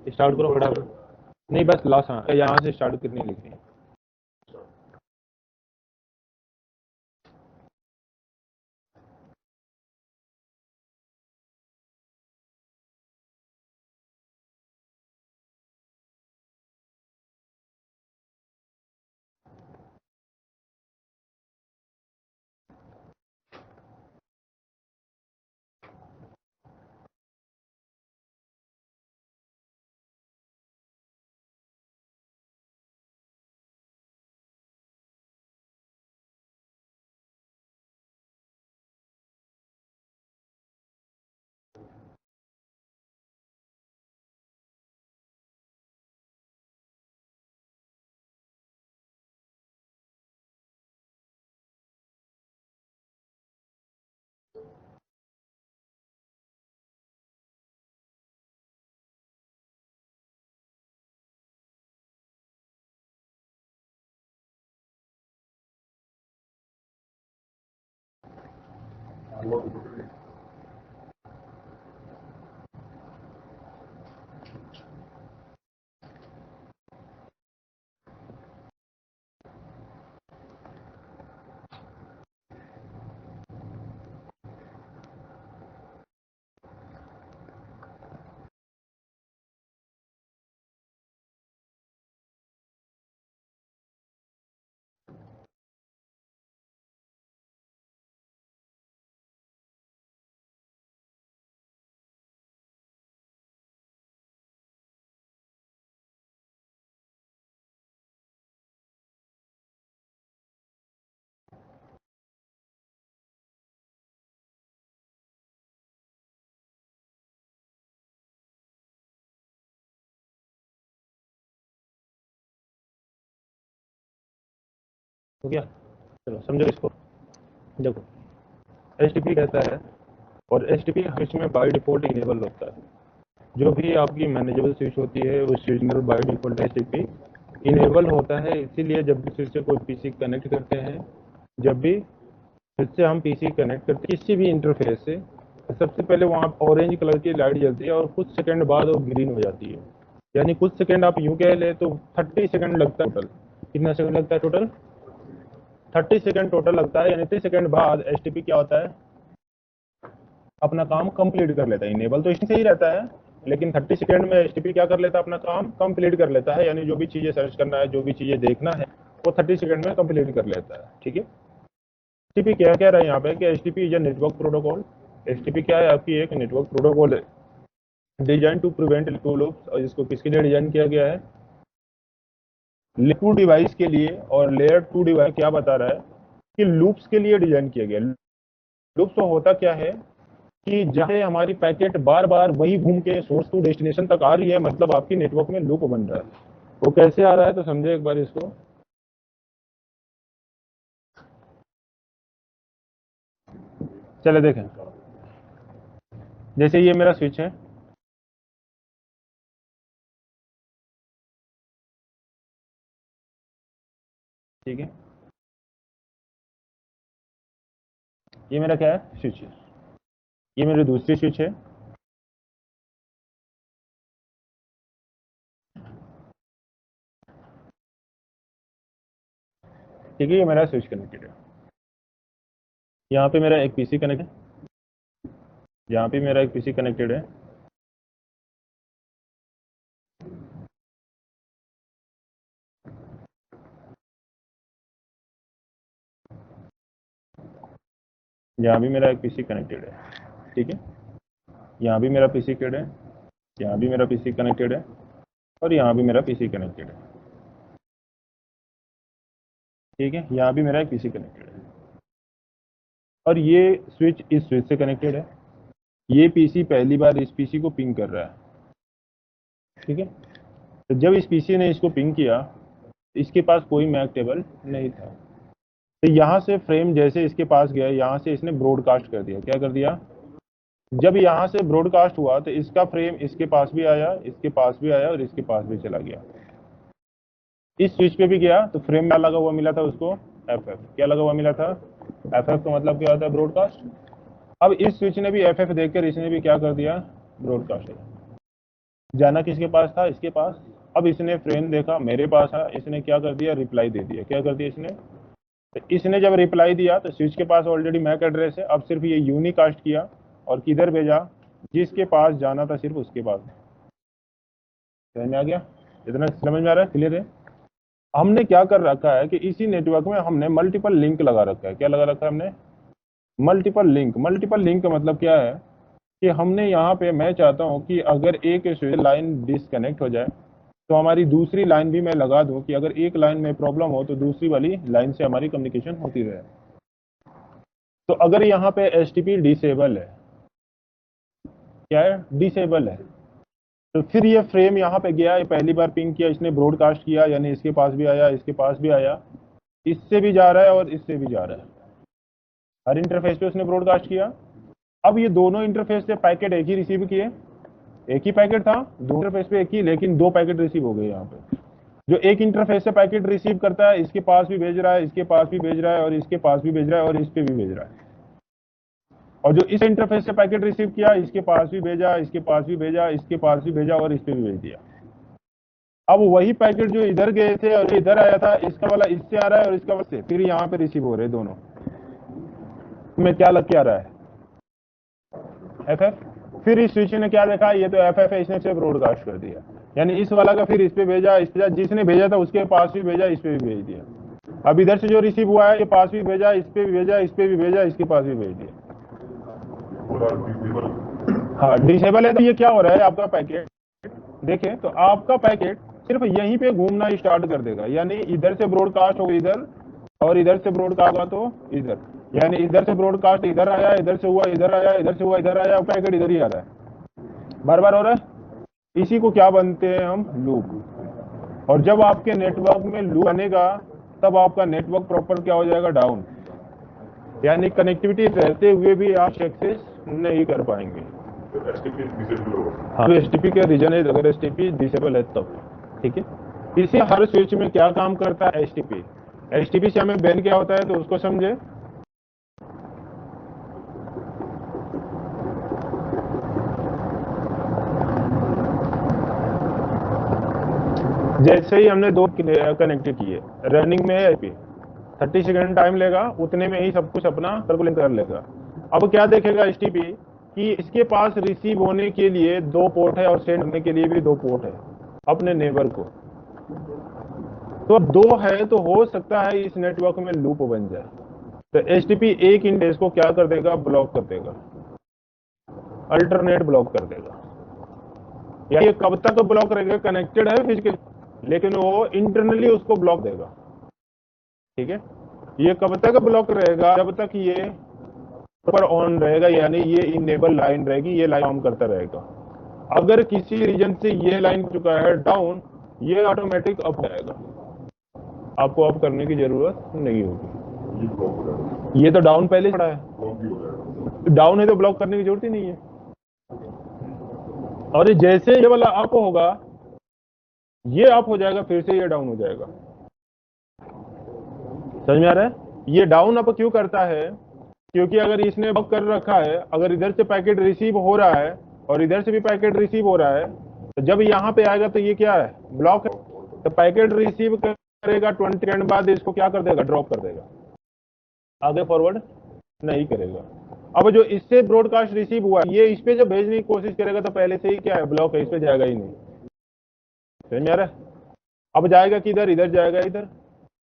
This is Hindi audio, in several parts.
स्टार्ट करो फटाफट। नहीं बस लास्ट, हाँ यहाँ से स्टार्ट करनी लिखनी है। हो गया? चलो समझो इसको। देखो HTTP कहता है, और HTTP स्विच में बाय डिफॉल्ट इनेबल होता है। जो भी आपकी मैनेजेबल स्विच होती है उस स्विच में बाय डिफॉल्ट HTTP इनेबल होता है। इसीलिए जब भी स्विच से कोई पीसी कनेक्ट करते हैं, जब भी स्विच से हम पीसी कनेक्ट करते हैं किसी भी इंटरफेस से, सबसे पहले वहाँ ऑरेंज कलर की लाइट जलती है और कुछ सेकंड बाद वो ग्रीन हो जाती है। यानी कुछ सेकंड आप यूँ कह ले तो 30 सेकंड लगता है टोटल। कितना सेकंड लगता है टोटल? 30 सेकंड टोटल लगता है। यानी 30 सेकंड बाद HTTP क्या होता है, अपना काम कंप्लीट कर लेता है। इनेबल तो इससे ही रहता है, लेकिन 30 सेकंड में HTTP क्या कर लेता है, अपना काम कंप्लीट कर लेता है। यानी जो भी चीज़ें सर्च करना है, जो भी चीज़ें देखना है, वो 30 सेकंड में कंप्लीट कर लेता है। ठीक है। HTTP क्या कह रहा है यहाँ पे कि HTTP is a network protocol. HTTP क्या है, आपकी एक नेटवर्क प्रोटोकॉल है, design to prevent to loops. और इसको किसके लिए डिजाइन किया गया है? लेयर 2 डिवाइस के लिए। और लेयर 2 डिवाइस क्या बता रहा है कि लूप्स के लिए डिजाइन किया गया। लूप्स तो होता क्या है कि जहां हमारी पैकेट बार बार वही घूम के सोर्स टू डेस्टिनेशन तक आ रही है, मतलब आपकी नेटवर्क में लूप बन रहा है। वो कैसे आ रहा है तो समझो एक बार इसको। चले देखें, जैसे ये मेरा स्विच है, ठीक है, ये मेरा क्या है, स्विच है। ये मेरी दूसरी स्विच है, ठीक है, ये मेरा स्विच कनेक्टेड है। यहाँ पे मेरा एक पीसी कनेक्ट है, यहाँ पे मेरा एक पीसी कनेक्टेड है। यहाँ भी मेरा एक पीसी कनेक्टेड है, ठीक है। यहाँ भी मेरा पीसी कनेक्टेड है, यहाँ भी मेरा पीसी कनेक्टेड है, और यहाँ भी मेरा पीसी कनेक्टेड है, ठीक है। यहाँ भी मेरा एक पीसी कनेक्टेड है, और ये स्विच इस स्विच से कनेक्टेड है। ये पीसी पहली बार इस पीसी को पिंग कर रहा है, ठीक है। तो जब इस पीसी ने इसको पिंग किया, इसके पास कोई मैक टेबल नहीं था। तो यहाँ से फ्रेम जैसे इसके पास गया, यहाँ से इसने ब्रॉडकास्ट कर दिया। क्या कर दिया? जब यहाँ से ब्रॉडकास्ट हुआ तो इसका फ्रेम इसके पास भी आया, इसके पास भी आया, और इसके पास भी चला गया। इस स्विच पे भी गया तो फ्रेम में लगा हुआ मिला था उसको FF। क्या लगा हुआ मिला था? FF का मतलब क्या होता है? ब्रॉडकास्ट। अब इस स्विच ने भी FF देखकर इसने भी क्या कर दिया? ब्रॉडकास्ट। जाना किसके पास था, इसके पास। अब इसने फ्रेम देखा मेरे पास है, इसने क्या कर दिया, रिप्लाई दे दिया। क्या कर दिया इसने, तो इसने जब रिप्लाई दिया तो स्विच के पास ऑलरेडी मैक एड्रेस है, अब सिर्फ ये यूनिकास्ट किया और किधर भेजा, जिसके पास जाना था सिर्फ उसके पास। समझ में आ गया, इतना समझ में आ रहा है, क्लियर है। हमने क्या कर रखा है कि इसी नेटवर्क में हमने मल्टीपल लिंक लगा रखा है। क्या लगा रखा है हमने, मल्टीपल लिंक। मल्टीपल लिंक का मतलब क्या है कि हमने यहाँ पे, मैं चाहता हूँ कि अगर एक स्विच लाइन डिसकनेक्ट हो जाए तो हमारी दूसरी लाइन भी मैं लगा दूं कि अगर एक लाइन में प्रॉब्लम हो तो दूसरी वाली लाइन से हमारी कम्युनिकेशन होती रहे। तो अगर यहाँ पे एसटीपी डिसेबल है, क्या है, डिसेबल है, तो फिर ये फ्रेम यहाँ पे गया, ये पहली बार पिंग किया, इसने ब्रॉडकास्ट किया, यानी इसके पास भी आया, इसके पास भी आया, इससे भी जा रहा है और इससे भी जा रहा है, हर इंटरफेस पे उसने ब्रॉडकास्ट किया। अब ये दोनों इंटरफेस से पैकेट एक ही रिसीव किए, एक ही पैकेट था, दो इंटरफेस पे एक ही, लेकिन दो पैकेट रिसीव हो गए। यहाँ पे जो एक इंटरफेस से पैकेट रिसीव करता है, इसके पास भी भेज रहा है, इसके पास भी भेज रहा है, और इसके पास भी भेज रहा है, और इस पे भी भेज रहा है। और जो इस इंटरफेस से पैकेट रिसीव किया, इसके पास भी भेजा, इसके पास भी भेजा, इसके पास भी भेजा, और इस पे भी भेज दिया। अब वही पैकेट जो इधर गए थे और इधर आया था, इसका वाला इससे आ रहा है और इसका वाला से, फिर यहाँ पे रिसीव हो रहे दोनों में। क्या लग के आ रहा है, एफ। फिर इस स्विच ने क्या देखा, ये तो एफ है, इसने सिर्फ ब्रॉडकास्ट कर दिया, यानी इस वाला का फिर इस पे भेजा, इस पे, जिसने भेजा था उसके पास भी भेजा, इस पे भी भेज दिया। अब इधर से जो रिसीव हुआ है, ये पास भी भेजा, इस पे भी भेजा, इस पे भी भेजा, इसके पास भी भेज दिया। हाँ डिसेबल है। तो ये क्या हो रहा है, आपका पैकेट देखें तो आपका पैकेट सिर्फ यहीं पे घूमना स्टार्ट कर देगा, यानी इधर से ब्रॉडकास्ट होगा इधर, और इधर से ब्रॉडकास्ट होगा तो इधर, यानी इधर से ब्रॉडकास्ट इधर आया, इधर से हुआ इधर आया, इधर से हुआ इधर आया, पैकेट इधर ही आ रहा है, बार बार हो रहा है। इसी को क्या बनते हैं हम, लूप। और जब आपके नेटवर्क में लूप बनेगा तब आपका नेटवर्क प्रॉपर क्या हो जाएगा, डाउन, यानी कनेक्टिविटी रहते हुए भी आप एक्सेस नहीं कर पाएंगे। हाँ, एसटीपी के रीजन है, अगर एसटीपी डिसेबल है तब, ठीक है। इसी हर स्विच में क्या काम करता है एसटीपी, एसटीपी से हमें बैन क्या होता है तो उसको समझे। जैसे ही हमने दो कनेक्ट किए, रनिंग में है 30 सेकंड टाइम लेगा, उतने में ही सब कुछ अपना सर्कुलेट कर लेगा। अब क्या देखेगा एसटीपी कि इसके पास रिसीव होने के लिए दो पोर्ट है और सेंड करने के लिए भी दो पोर्ट है अपने नेबर को। तो दो है तो हो सकता है इस नेटवर्क में लूप बन जाए। तो एचटीपी एक इंडेक्स को क्या कर देगा, ब्लॉक कर देगा, अल्टरनेट ब्लॉक कर देगा। या ये कब तक ब्लॉक रहेगा, कनेक्टेड है फिजिकल, लेकिन वो इंटरनली उसको ब्लॉक देगा, ठीक है। ये कब तक ब्लॉक रहेगा, जब तक ये पर ऑन रहेगा, यानी ये इनेबल लाइन रहेगी, ये लाइन ऑन करता रहेगा। अगर किसी रीजन से ये लाइन चुका है डाउन, ये ऑटोमेटिक अप जाएगा, आपको अप करने की जरूरत नहीं होगी। ये तो डाउन पहले पड़ा है, डाउन है तो ब्लॉक करने की जरूरत ही नहीं है। और जैसे ये वाला अप होगा, ये अप हो जाएगा, फिर से ये डाउन हो जाएगा। समझ में आ रहा है, ये डाउन अप क्यों करता है, क्योंकि अगर इसने ब्लॉक कर रखा है, अगर इधर से पैकेट रिसीव हो रहा है और इधर से भी पैकेट रिसीव हो रहा है, तो जब यहाँ पे आएगा तो ये क्या है, ब्लॉक है। तो पैकेट रिसीव करेगा 20 सेकंड बाद, इसको क्या कर देगा, ड्रॉप कर देगा, आगे फॉरवर्ड नहीं करेगा। अब जो इससे ब्रॉडकास्ट रिसीव हुआ, ये इस पे जब भेजने की कोशिश करेगा तो पहले से ही क्या है, ब्लॉक है, इस पे जाएगा ही नहीं। समझ में आ रहा है। अब जाएगा किधर, इधर जाएगा, इधर।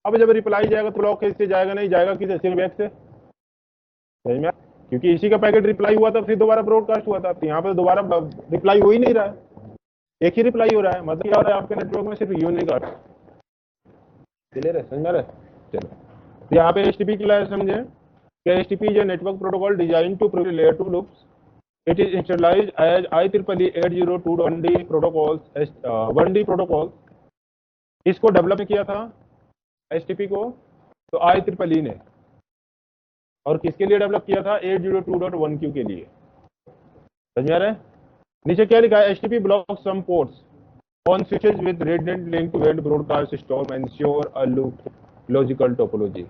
अब जब रिप्लाई जाएगा तो ब्लॉक है, इससे जाएगा नहीं, जाएगा किधर, सिर्फ बैक से। समझ में, क्योंकि इसी का पैकेट रिप्लाई हुआ था, फिर दोबारा ब्रॉडकास्ट हुआ था, तो यहाँ पे दोबारा रिप्लाई हो ही नहीं रहा है, एक ही रिप्लाई हो रहा है। मतलब क्या हो रहा है, आपके नेटवर्क में सिर्फ यूनिकास्ट। क्लियर है, समझ रहे। चलो, तो यहाँ पे एचटीपी के लिए समझे कि HTP is a network protocol design to provide layer 2 loops. It is standardised as IEEE 802.1d protocols, 1D protocol. इसको डेवलप किया था एचटीपी को तो IEEE ने, और किसके लिए डेवलप किया था, 802.1q के लिए। समझ में आ रहा है। नीचे क्या लिखा है, HTP block some ports on switches with redundant link to end broadcast storm ensure a loop logical topology.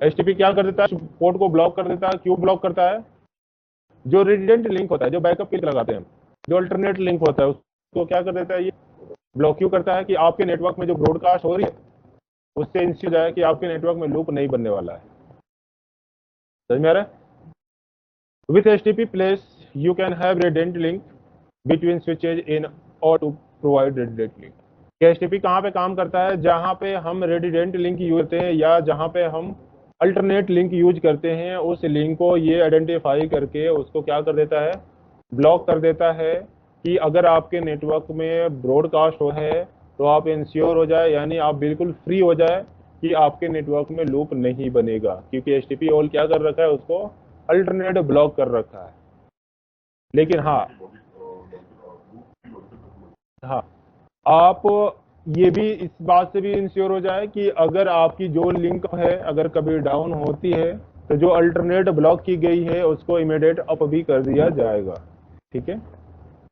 HTP क्या कर देता है, पोर्ट को ब्लॉक कर देता है। क्यों ब्लॉक करता है, जो रिडंडेंट लिंक होता है, जो बैकअप के लिए लगाते हैं, जो अल्टरनेट लिंक होता है, को क्या कर देता है, ये ब्लॉक क्यों करता है कि आपके नेटवर्क में जो ब्रॉडकास्ट हो रही है उससे इंश्योर है कि आपके नेटवर्क में लूप नहीं बनने वाला है। समझ में आ रहा है? With HTTP place you can have redundant link between switches in और to provide redundant link. HTTP कहाँ पे काम करता है, जहाँ पे हम redundant लिंक यूज करते हैं या जहाँ पे हम अल्टरनेट लिंक यूज करते हैं, उस लिंक को ये आइडेंटिफाई करके उसको क्या कर देता है, ब्लॉक कर देता है कि अगर आपके नेटवर्क में ब्रॉडकास्ट हो है तो आप इंश्योर हो जाए, यानी आप बिल्कुल फ्री हो जाए कि आपके नेटवर्क में लूप नहीं बनेगा, क्योंकि HTTP ऑल क्या कर रखा है, उसको अल्टरनेट ब्लॉक कर रखा है। लेकिन हाँ आप ये भी इस बात से भी इंश्योर हो जाए कि अगर आपकी जो लिंक है अगर कभी डाउन होती है तो जो अल्टरनेट ब्लॉक की गई है उसको इमीडिएट अप भी कर दिया जाएगा। ठीक है,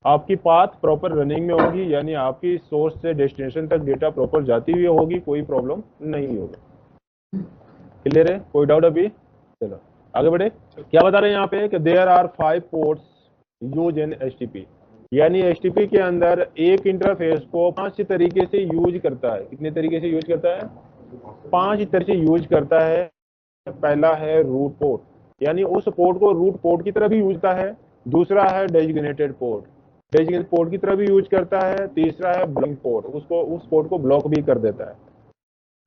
आपकी पाथ प्रॉपर रनिंग में होगी, यानी आपकी सोर्स से डेस्टिनेशन तक डेटा प्रॉपर जाती हुई होगी, कोई प्रॉब्लम नहीं होगा। क्लियर है? कोई डाउट अभी? चलो आगे बढ़े। क्या बता रहे हैं यहाँ पे कि there are 5 ports use in HTTP, यानी HTTP के अंदर एक इंटरफेस को 5 तरीके से यूज करता है। कितने तरीके से यूज करता है? 5 तरह से यूज करता है। पहला है रूट पोर्ट, यानी उस पोर्ट को रूट पोर्ट की तरह भी यूज करता है। दूसरा है डेजिग्नेटेड पोर्ट, डेजिग्नेटेड पोर्ट की तरह भी यूज करता है। तीसरा है ब्लॉकिंग पोर्ट, उसको उस पोर्ट को ब्लॉक भी कर देता है।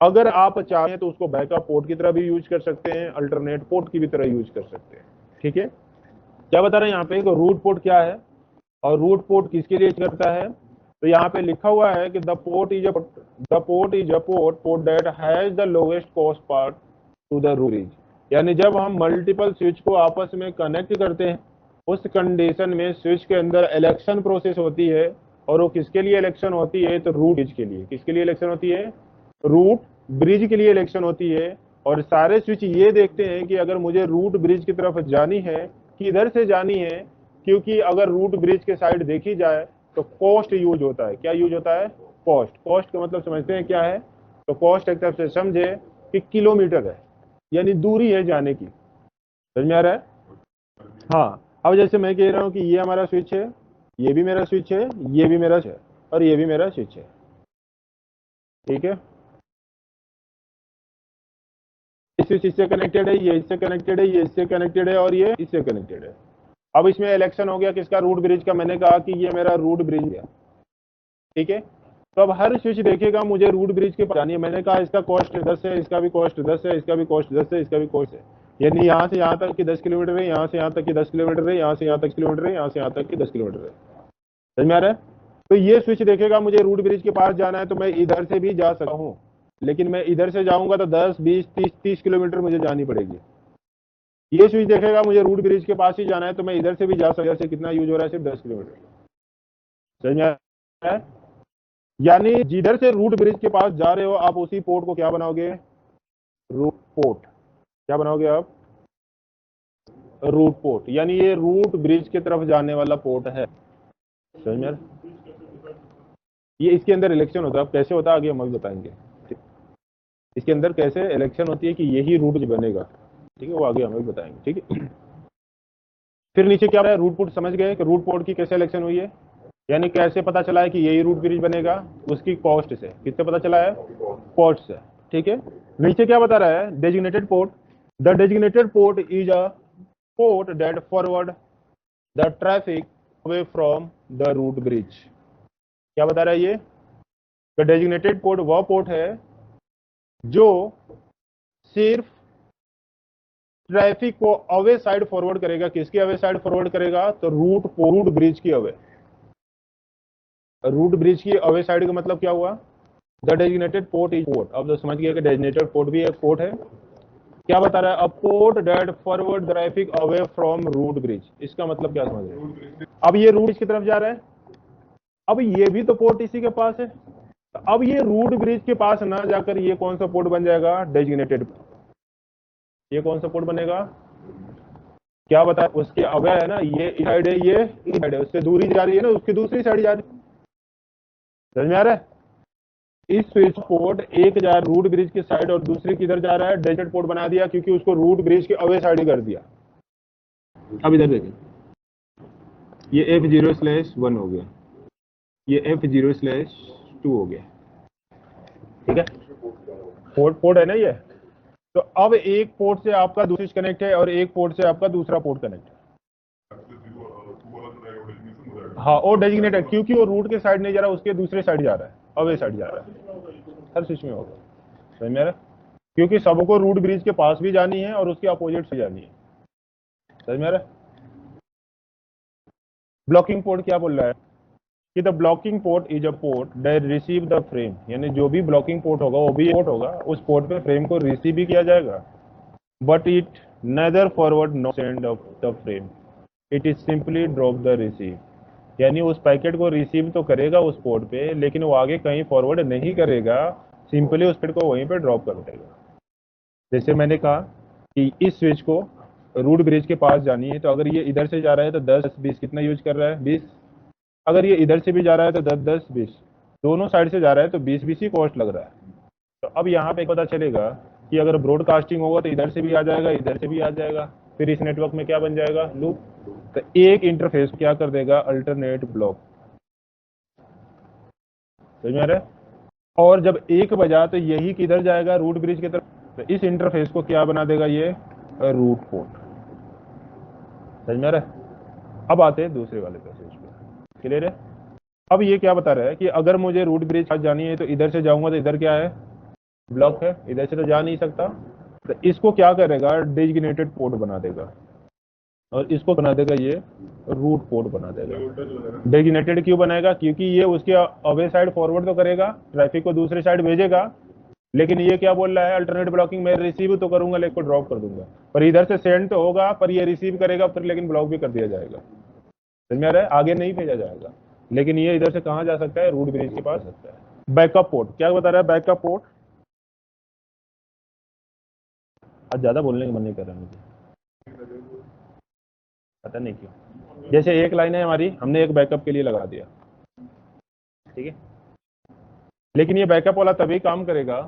अगर आप चाहें तो उसको बैकअप पोर्ट की तरह भी यूज कर सकते हैं, अल्टरनेट पोर्ट की भी तरह यूज कर सकते हैं। ठीक है, क्या बता रहे हैं यहाँ पे कि रूट पोर्ट क्या है और रूट पोर्ट किसके लिए करता है। तो यहाँ पे लिखा हुआ है कि the port is a port that has the lowest cost part to the root bridge, यानी जब हम मल्टीपल स्विच को आपस में कनेक्ट करते हैं उस कंडीशन में स्विच के अंदर इलेक्शन प्रोसेस होती है, और वो किसके लिए इलेक्शन होती है, तो रूट ब्रिज के लिए। किसके लिए इलेक्शन होती है? रूट ब्रिज के लिए इलेक्शन होती है। और सारे स्विच ये देखते हैं कि अगर मुझे रूट ब्रिज की तरफ जानी है किधर से जानी है, क्योंकि अगर रूट ब्रिज के साइड देखी जाए तो कॉस्ट यूज होता है। क्या यूज होता है? कॉस्ट। कॉस्ट का मतलब समझते हैं क्या है? तो कॉस्ट एक तरफ से समझे कि किलोमीटर है, यानी दूरी है जाने की। समझ में आ रहा है? हाँ, अब जैसे मैं कह रहा हूं कि ये हमारा स्विच है, ये भी मेरा स्विच है, ये भी मेरा है, और ये भी मेरा स्विच है। ठीक है, स्विच इससे कनेक्टेड है, ये इससे कनेक्टेड है, ये इससे कनेक्टेड है, और ये इससे कनेक्टेड है। अब इसमें इलेक्शन हो गया किसका? रूट ब्रिज का। मैंने कहा कि ये मेरा रूट ब्रिज है। ठीक है, तो अब हर स्विच देखेगा मुझे रूट ब्रिज के पास जानी है। मैंने कहा इसका कॉस्ट 10 है, इसका भी कॉस्ट 10 है, इसका भी कॉस्ट 10 है, इसका भी कॉस्ट है, यानी यहाँ से यहाँ तक कि 10 किलोमीटर है, यहाँ से यहाँ तक कि 10 किलोमीटर है, यहाँ से यहाँ तक किलोमीटर है, यहाँ से यहाँ तक कि 10 किलोमीटर है। समझ में आ रहा है? तो ये स्विच देखेगा मुझे रूट ब्रिज के पास जाना है तो मैं इधर से भी जा सकता हूँ, लेकिन मैं इधर से जाऊंगा तो 10, 20, 30 किलोमीटर मुझे जानी पड़ेगी। ये स्विच देखेगा मुझे रूट ब्रिज के पास ही जाना है तो मैं इधर से भी जा सकता हूँ। कितना यूज हो रहा है? सिर्फ 10 किलोमीटर। समझ में आ रहा है? यानी जिधर से रूट ब्रिज के पास जा रहे हो आप उसी पोर्ट को क्या बनाओगे? Root port. क्या बनाओगे आप? रूट पोर्ट, यानी ये रूट ब्रिज की तरफ जाने वाला पोर्ट है। समझ में? ये इसके अंदर इलेक्शन होता है। अब कैसे होता है आगे हम अभी बताएंगे। इसके अंदर कैसे इलेक्शन होती है कि यही रूट बनेगा। ठीक है, वो आगे हम अभी बताएंगे। ठीक है, फिर नीचे क्या है? Root port. समझ गए कि रूट पोर्ट की कैसे इलेक्शन हुई है, यानी कैसे पता चला है कि यही रूट ब्रिज बनेगा? उसकी कॉस्ट से। किससे पता चला है? कॉस्ट से। ठीक है, नीचे क्या बता रहा है? Designated port. The designated port is a port that forward the traffic away from the root bridge. क्या बता रहा है ये? द डेजिग्नेटेड पोर्ट वह पोर्ट है जो सिर्फ ट्रैफिक को अवे साइड फॉरवर्ड करेगा। किसकी अवे साइड फॉरवर्ड करेगा? तो रूट ब्रिज की अवे। रूट ब्रिज की अवे साइड का मतलब क्या हुआ? The designated port is port. अब तो समझ गया कि डेजिग्नेटेड पोर्ट भी एक पोर्ट है। क्या बता रहा है? A port that forward traffic away from root bridge. इसका मतलब क्या समझ रहे हैं? अब ये रूट ब्रिज की तरफ जा रहा है, अब ये भी तो पोर्ट इसी के पास है। अब ये रूट ब्रिज के पास ना जाकर ये कौन सा पोर्ट बन जाएगा? डेजिग्नेटेड। ये कौन सा पोर्ट बनेगा? क्या बता? उसके अवे है ना, ये इस साइड है, ये इस साइड है, उससे दूरी जा रही है ना, उसकी दूसरी साइड जा रही है। समझ में आ रहा है? इस स्विच पोर्ट एक जा रूट ब्रिज की साइड और दूसरी किधर जा रहा है? डेजिग्नेटेड पोर्ट बना दिया, क्योंकि उसको रूट ब्रिज के अवे साइड ही कर दिया। अब इधर देखें, ये F0/1 हो गया। ये F0/2 हो गया, ठीक है। पोर्ट है ना ये। तो अब एक पोर्ट से आपका दूसरी कनेक्ट है और एक पोर्ट से आपका दूसरा पोर्ट कनेक्ट है। हाँ, वो डेजिग्नेट है क्योंकि वो रूट के साइड नहीं जा रहा, उसके दूसरे साइड जा रहा है, अवे साइड जा रहा है। हर स्विच में होगा, समझ में आ रहा है? क्योंकि सबको रूट ब्रिज के पास भी जानी है और उसके अपोजिट से जानी है, समझ में आ रहा है? ब्लॉकिंग पोर्ट क्या बोल रहा है कि the blocking port is a port that receive the frame, यानी जो भी ब्लॉकिंग पोर्ट होगा वो भी पोर्ट होगा, उस पोर्ट पे फ्रेम को रिसीव भी किया जाएगा, but it neither forward no send of the frame, it is simply drop the receive, यानी उस पैकेट को रिसीव तो करेगा उस पोर्ट पे, लेकिन वो आगे कहीं फॉरवर्ड नहीं करेगा, सिंपली उस पैकेट को वहीं पे ड्रॉप कर देगा। जैसे मैंने कहा कि इस स्विच को रूट ब्रिज के पास जानी है, तो अगर ये इधर से जा रहा है तो 10-20 कितना यूज कर रहा है, 20। अगर ये इधर से भी जा रहा है तो 10-10-20, दोनों साइड से जा रहा है तो 20-20 ही कॉस्ट लग रहा है। तो अब यहाँ पे पता चलेगा कि अगर ब्रॉडकास्टिंग होगा तो इधर से भी आ जाएगा, इधर से भी आ जाएगा, फिर इस नेटवर्क में क्या बन जाएगा, लूप। तो एक इंटरफेस क्या कर देगा, अल्टरनेट ब्लॉक, समझ में आ रहा है? और जब एक बजा तो यही किधर जाएगा, रूट ब्रिज की तरफ, तो इस इंटरफेस को क्या बना देगा, ये रूट पोर्ट, समझ में आ रहा है? अब आते हैं दूसरे वाले पैसेज पे, क्लियर है? अब ये क्या बता रहा है कि अगर मुझे रूट ब्रिज पास जानी है तो इधर से जाऊंगा तो इधर क्या है, ब्लॉक है, इधर से तो जा नहीं सकता, तो इसको क्या करेगा, डेजिग्नेटेड पोर्ट बना देगा, और इसको बना देगा ये रूट पोर्ट बना देगा। डेजिग्नेटेड क्यों बनाएगा, क्योंकि ये उसके अवे साइड फॉरवर्ड तो करेगा, ट्रैफिक को दूसरे साइड भेजेगा, लेकिन ये क्या बोल रहा है, अल्टरनेट ब्लॉकिंग मैं रिसीव तो करूंगा लेकिन ड्रॉप कर दूंगा, पर इधर से सेंड तो होगा, पर ये रिसीव करेगा फिर, लेकिन ब्लॉक भी कर दिया जाएगा, समझ में आ रहा है? आगे नहीं भेजा जाएगा, लेकिन ये इधर से कहाँ जा सकता है, रूट ब्रिज के पास सकता है। बैकअप पोर्ट क्या बता रहा है, बैकअप पोर्ट, आज ज्यादा बोलने का मन नहीं कर रहा मुझे, पता नहीं क्यों। जैसे एक लाइन है हमारी, हमने एक बैकअप के लिए लगा दिया, ठीक है, लेकिन ये बैकअप वाला तभी काम करेगा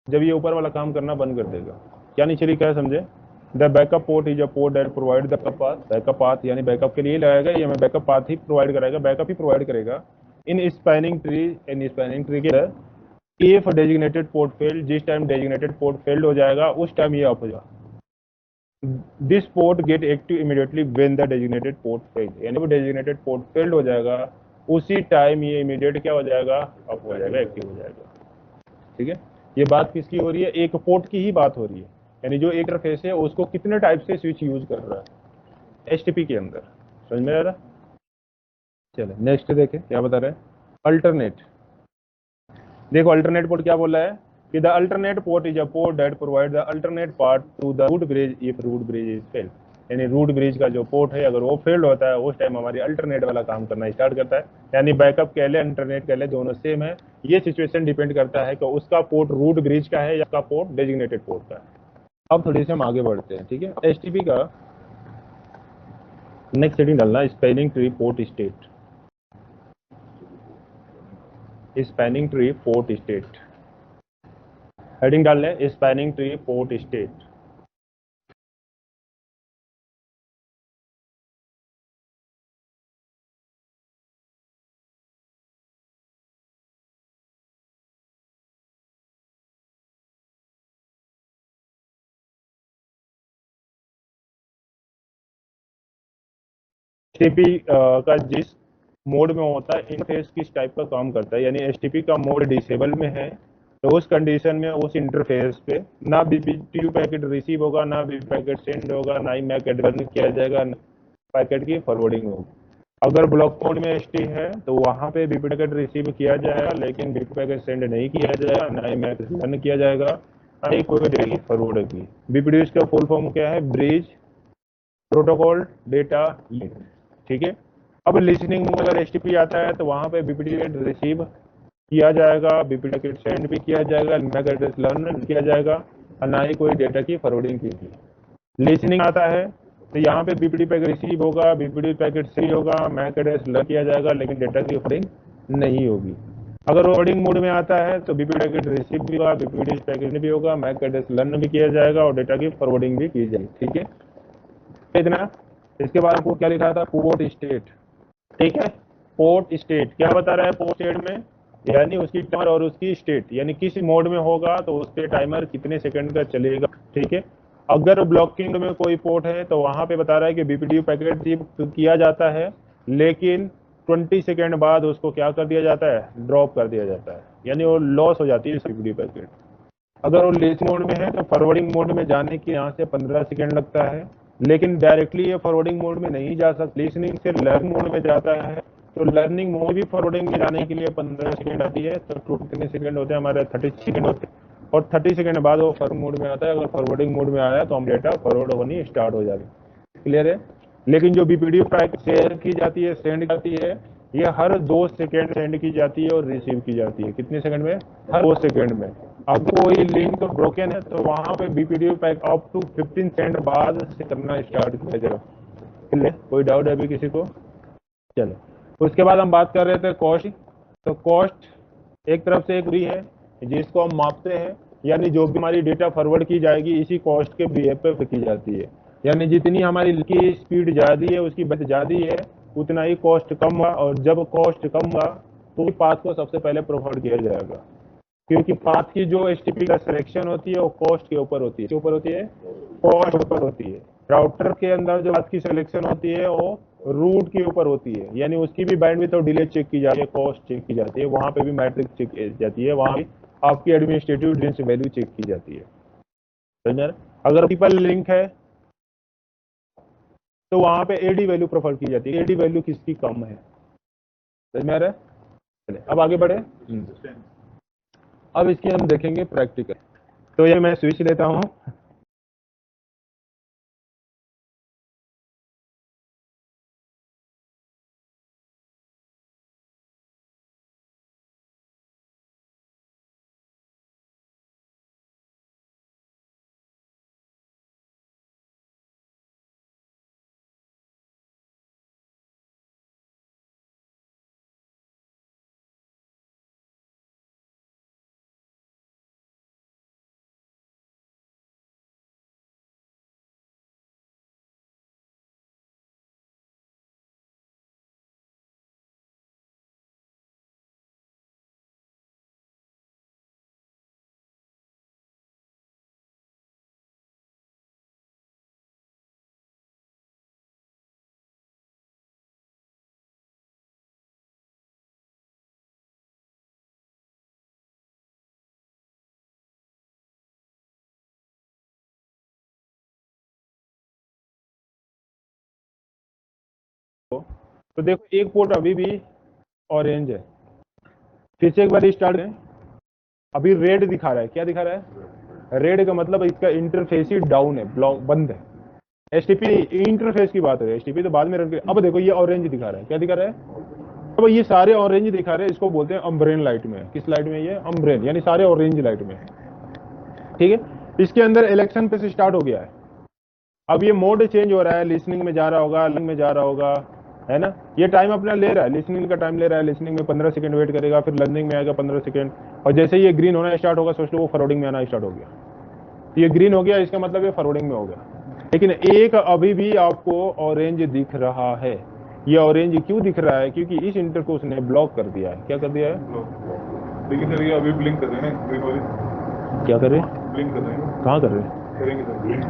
जब ये ऊपर वाला काम करना बंद कर देगा। क्या नीचे लिखा है, समझे? The backup port is a port that provide the path, backup path यानी बैकअप के लिए लगाएगा, ये हमें बैकअप पाथ ही प्रोवाइड कराएगा, बैकअप ही प्रोवाइड करेगा इन स्पैनिंग ट्री, इन स्पैनिंग ट्री के इफ डेजिग्नेटेड पोर्ट फेल, जिस टाइम डेजिग्नेटेड पोर्ट फेल्ड हो जाएगा उस टाइम ये ऑफ हो जाएगा। This port gate active immediately when the designated port fail, यानी वो डेजिग्नेटेड पोर्ट फेल्ड हो जाएगा उसी टाइम ये इमीडिएट क्या हो जाएगा, ऑफ हो जाएगा, एक्टिव हो जाएगा, ठीक है। ये बात किसकी हो रही है, एक पोर्ट की ही बात हो रही है, यानी जो एक इंटरफेस है उसको कितने टाइप से स्विच यूज कर रहा है एचटीपी के अंदर, समझ में आ रहा है? चलो नेक्स्ट देखें क्या बता रहे हैं, अल्टरनेट। देखो अल्टरनेट पोर्ट क्या बोल रहा है कि the alternate port is a port that provide the alternate part to the root bridge if root bridge is fail, यानी रूट ब्रिज का जो पोर्ट है अगर वो फेल्ड होता है उस टाइम हमारी अल्टरनेट वाला काम करना स्टार्ट करता है, यानी बैकअप कह ले अल्टरनेट कह ले दोनों सेम है। ये सिचुएशन डिपेंड करता है कि उसका पोर्ट रूट ब्रिज का है या उसका पोर्ट डेजिग्नेटेड पोर्ट का है। अब थोड़ी सी हम आगे बढ़ते हैं, ठीक है। एचटीपी का नेक्स्ट सेटिंग डालना, spanning tree port state, spanning tree port state, heading डाल लें spanning tree port state. HTP का जिस मोड में होता है इंटरफेस किस टाइप का काम करता है, यानी एचटीपी का मोड डिसेबल में है तो उस कंडीशन में उस इंटरफेस पे ना बीपीटीयू पैकेट रिसीव होगा, ना बीपी पैकेट सेंड होगा, ना ही मैक एडवर्न किया जाएगा, ना पैकेट की फॉरवर्डिंग होगी। अगर ब्लॉक मोड में एचटी है तो वहां पे बीपी पैकेट रिसीव किया जाएगा लेकिन बीपी पैकेट सेंड नहीं किया जाएगा, ना ही मैक एडवर्न किया जाएगा, ना ही कोई डेटा फॉरवर्ड की। बीपीडीयू का फुल फॉर्म क्या है, ब्रिज प्रोटोकॉल डेटा लिंक, ठीक है। अब लिसनिंग में अगर एचटीपी आता है तो वहां पे बीपी पैकेट रिसीव किया जाएगा, बीपी पैकेट सेंड भी किया जाएगा, मैक एड्रेस लर्न किया जाएगा, और ना ही कोई डेटा की फॉरवर्डिंग की थी। लिसनिंग आता है तो यहाँ पे बीपीडी पैकेट रिसीव होगा, बीपीडी पैकेट सी होगा, मैक एड्रेस लर्न किया जाएगा, लेकिन डेटा की फॉरवर्डिंग नहीं होगी। अगर फॉरवर्डिंग मोड में आता है तो बीपीडी पैकेट रिसीव भी होगा, बीपीडी पैकेट भी होगा, मैक एड्रेस लर्न भी किया जाएगा और डेटा की फॉरवर्डिंग भी की जाएगी, ठीक है इतना। इसके बाद आपको क्या लिखा था, पोर्ट स्टेट, ठीक है। पोर्ट स्टेट क्या बता रहा है पोर्ट स्टेट में, यानी उसकी टाइमर और उसकी स्टेट, यानी किस मोड में होगा तो उस पे टाइमर कितने सेकंड का चलेगा। ठीक है, अगर ब्लॉकिंग में कोई पोर्ट है तो वहां पे बता रहा है कि बीपीडीयू पैकेट रिसीव किया जाता है, लेकिन 20 सेकंड बाद उसको क्या कर दिया जाता है, ड्रॉप कर दिया जाता है, यानी वो लॉस हो जाती है बीपीडीयू पैकेट। अगर वो लिस्ट मोड में है तो फॉरवर्डिंग मोड में जाने के यहाँ से 15 सेकंड लगता है, लेकिन डायरेक्टली ये फॉरवर्डिंग मोड में नहीं जा सकता, लिसनिंग से लर्निंग मोड में जाता है, तो लर्निंग मोड भी फॉरवर्डिंग में जाने के लिए 15 सेकंड आती है, तो टोटल कितने सेकंड होते हैं हमारे 30 सेकंड होते हैं, और 30 सेकंड बाद वो फॉरवर्ड मोड में आता है। अगर फॉरवर्डिंग मोड में आया तो हम डेटा फॉरवर्ड होनी स्टार्ट हो जाएगी। क्लियर है। लेकिन जो बीपीडीयू पैकेट शेयर की जाती है, सेंड जाती है, ये हर 2 सेकंड सेंड की जाती है और रिसीव की जाती है। कितने सेकंड में, हर 2 सेकंड में। अब कोई लिंक ब्रोकन है तो वहां पे BPDU pack up to 15 second बाद से करना स्टार्ट किया जाएगा। क्लियर, कोई डाउट है अभी किसी को। चलो उसके बाद हम बात कर रहे थे कॉस्ट। तो कॉस्ट एक तरफ से एक दूरी है जिसको हम मापते हैं, यानी जो भी हमारी डेटा फॉरवर्ड की जाएगी इसी कॉस्ट के बेस पे की जाती है, यानी जितनी हमारी की स्पीड ज़्यादा है उसकी बचत ज़्यादा है उतना ही कॉस्ट कम हुआ, और जब कॉस्ट कम हुआ तो पाथ को सबसे पहले प्रोवाइड किया जाएगा, क्योंकि पाथ की जो एसटीपी का सिलेक्शन होती है वो कॉस्ट के ऊपर होती है। के ऊपर होती है, कॉस्ट ऊपर होती है। राउटर के अंदर जो पाथ की सिलेक्शन होती है वो रूट के ऊपर होती है, यानी उसकी भी बैंडविड्थ और डिले चेक की जाती है, कॉस्ट चेक की जाती है, वहां पे भी मैट्रिक्स चेक की जाती है, वहां भी आपकी एडमिनिस्ट्रेटिव डिस्टेंस वैल्यू चेक की जाती है। अगर पीपल लिंक है तो वहां पे एडी वैल्यू प्रेफर की जाती है, एडी वैल्यू किसकी कम है। समझ में आ रहा है। अब आगे बढ़े। अब इसकी हम देखेंगे प्रैक्टिकल। तो ये मैं स्विच लेता हूं। तो देखो एक पोर्ट अभी भी ऑरेंज है, फिर से एक बार स्टार्ट करें। अभी रेड दिखा रहा है, क्या दिखा रहा है, रेड का मतलब इसका इंटरफेस ही डाउन है, ब्लॉक बंद है। एसटीपी इंटरफेस की बात है, एसटीपी तो बाद में रन कर। अब देखो ये ऑरेंज दिखा रहा है, क्या दिखा रहा है, अब ये सारे ऑरेंज दिखा रहे हैं, इसको बोलते हैं अम्ब्रेन लाइट में। किस लाइट में, ये अम्ब्रेन, यानी सारे ऑरेंज लाइट में। ठीक है, इसके अंदर इलेक्शन पे से स्टार्ट हो गया है। अब ये मोड चेंज हो रहा है, लिसनिंग में जा रहा होगा, लर्निंग में जा रहा होगा, है ना। ये टाइम अपना ले रहा है, लिसनिंग का टाइम ले रहा है, लिसनिंग में 15 सेकंड वेट करेगा, फिर लर्निंग में आएगा 15 सेकंड, और जैसे ही ये ग्रीन होना स्टार्ट होगा सोच लो वो फॉरवर्डिंग में आना स्टार्ट हो गया। ये ग्रीन हो गया, इसका मतलब ये फॉरवर्डिंग में हो गया। लेकिन एक अभी भी आपको ऑरेंज दिख रहा है। ये ऑरेंज क्यों दिख रहा है, क्योंकि इस इंटरकोर्स ने ब्लॉक कर दिया है। क्या कर दिया है, लेकिन सर ये अभी ब्लिंक कर रहे हैं ग्रीन वाली। क्या कर रहे हैं, ब्लिंक कर रहे हैं। कहाँ कर रहे हैं, करेंगे सर ब्लिंक।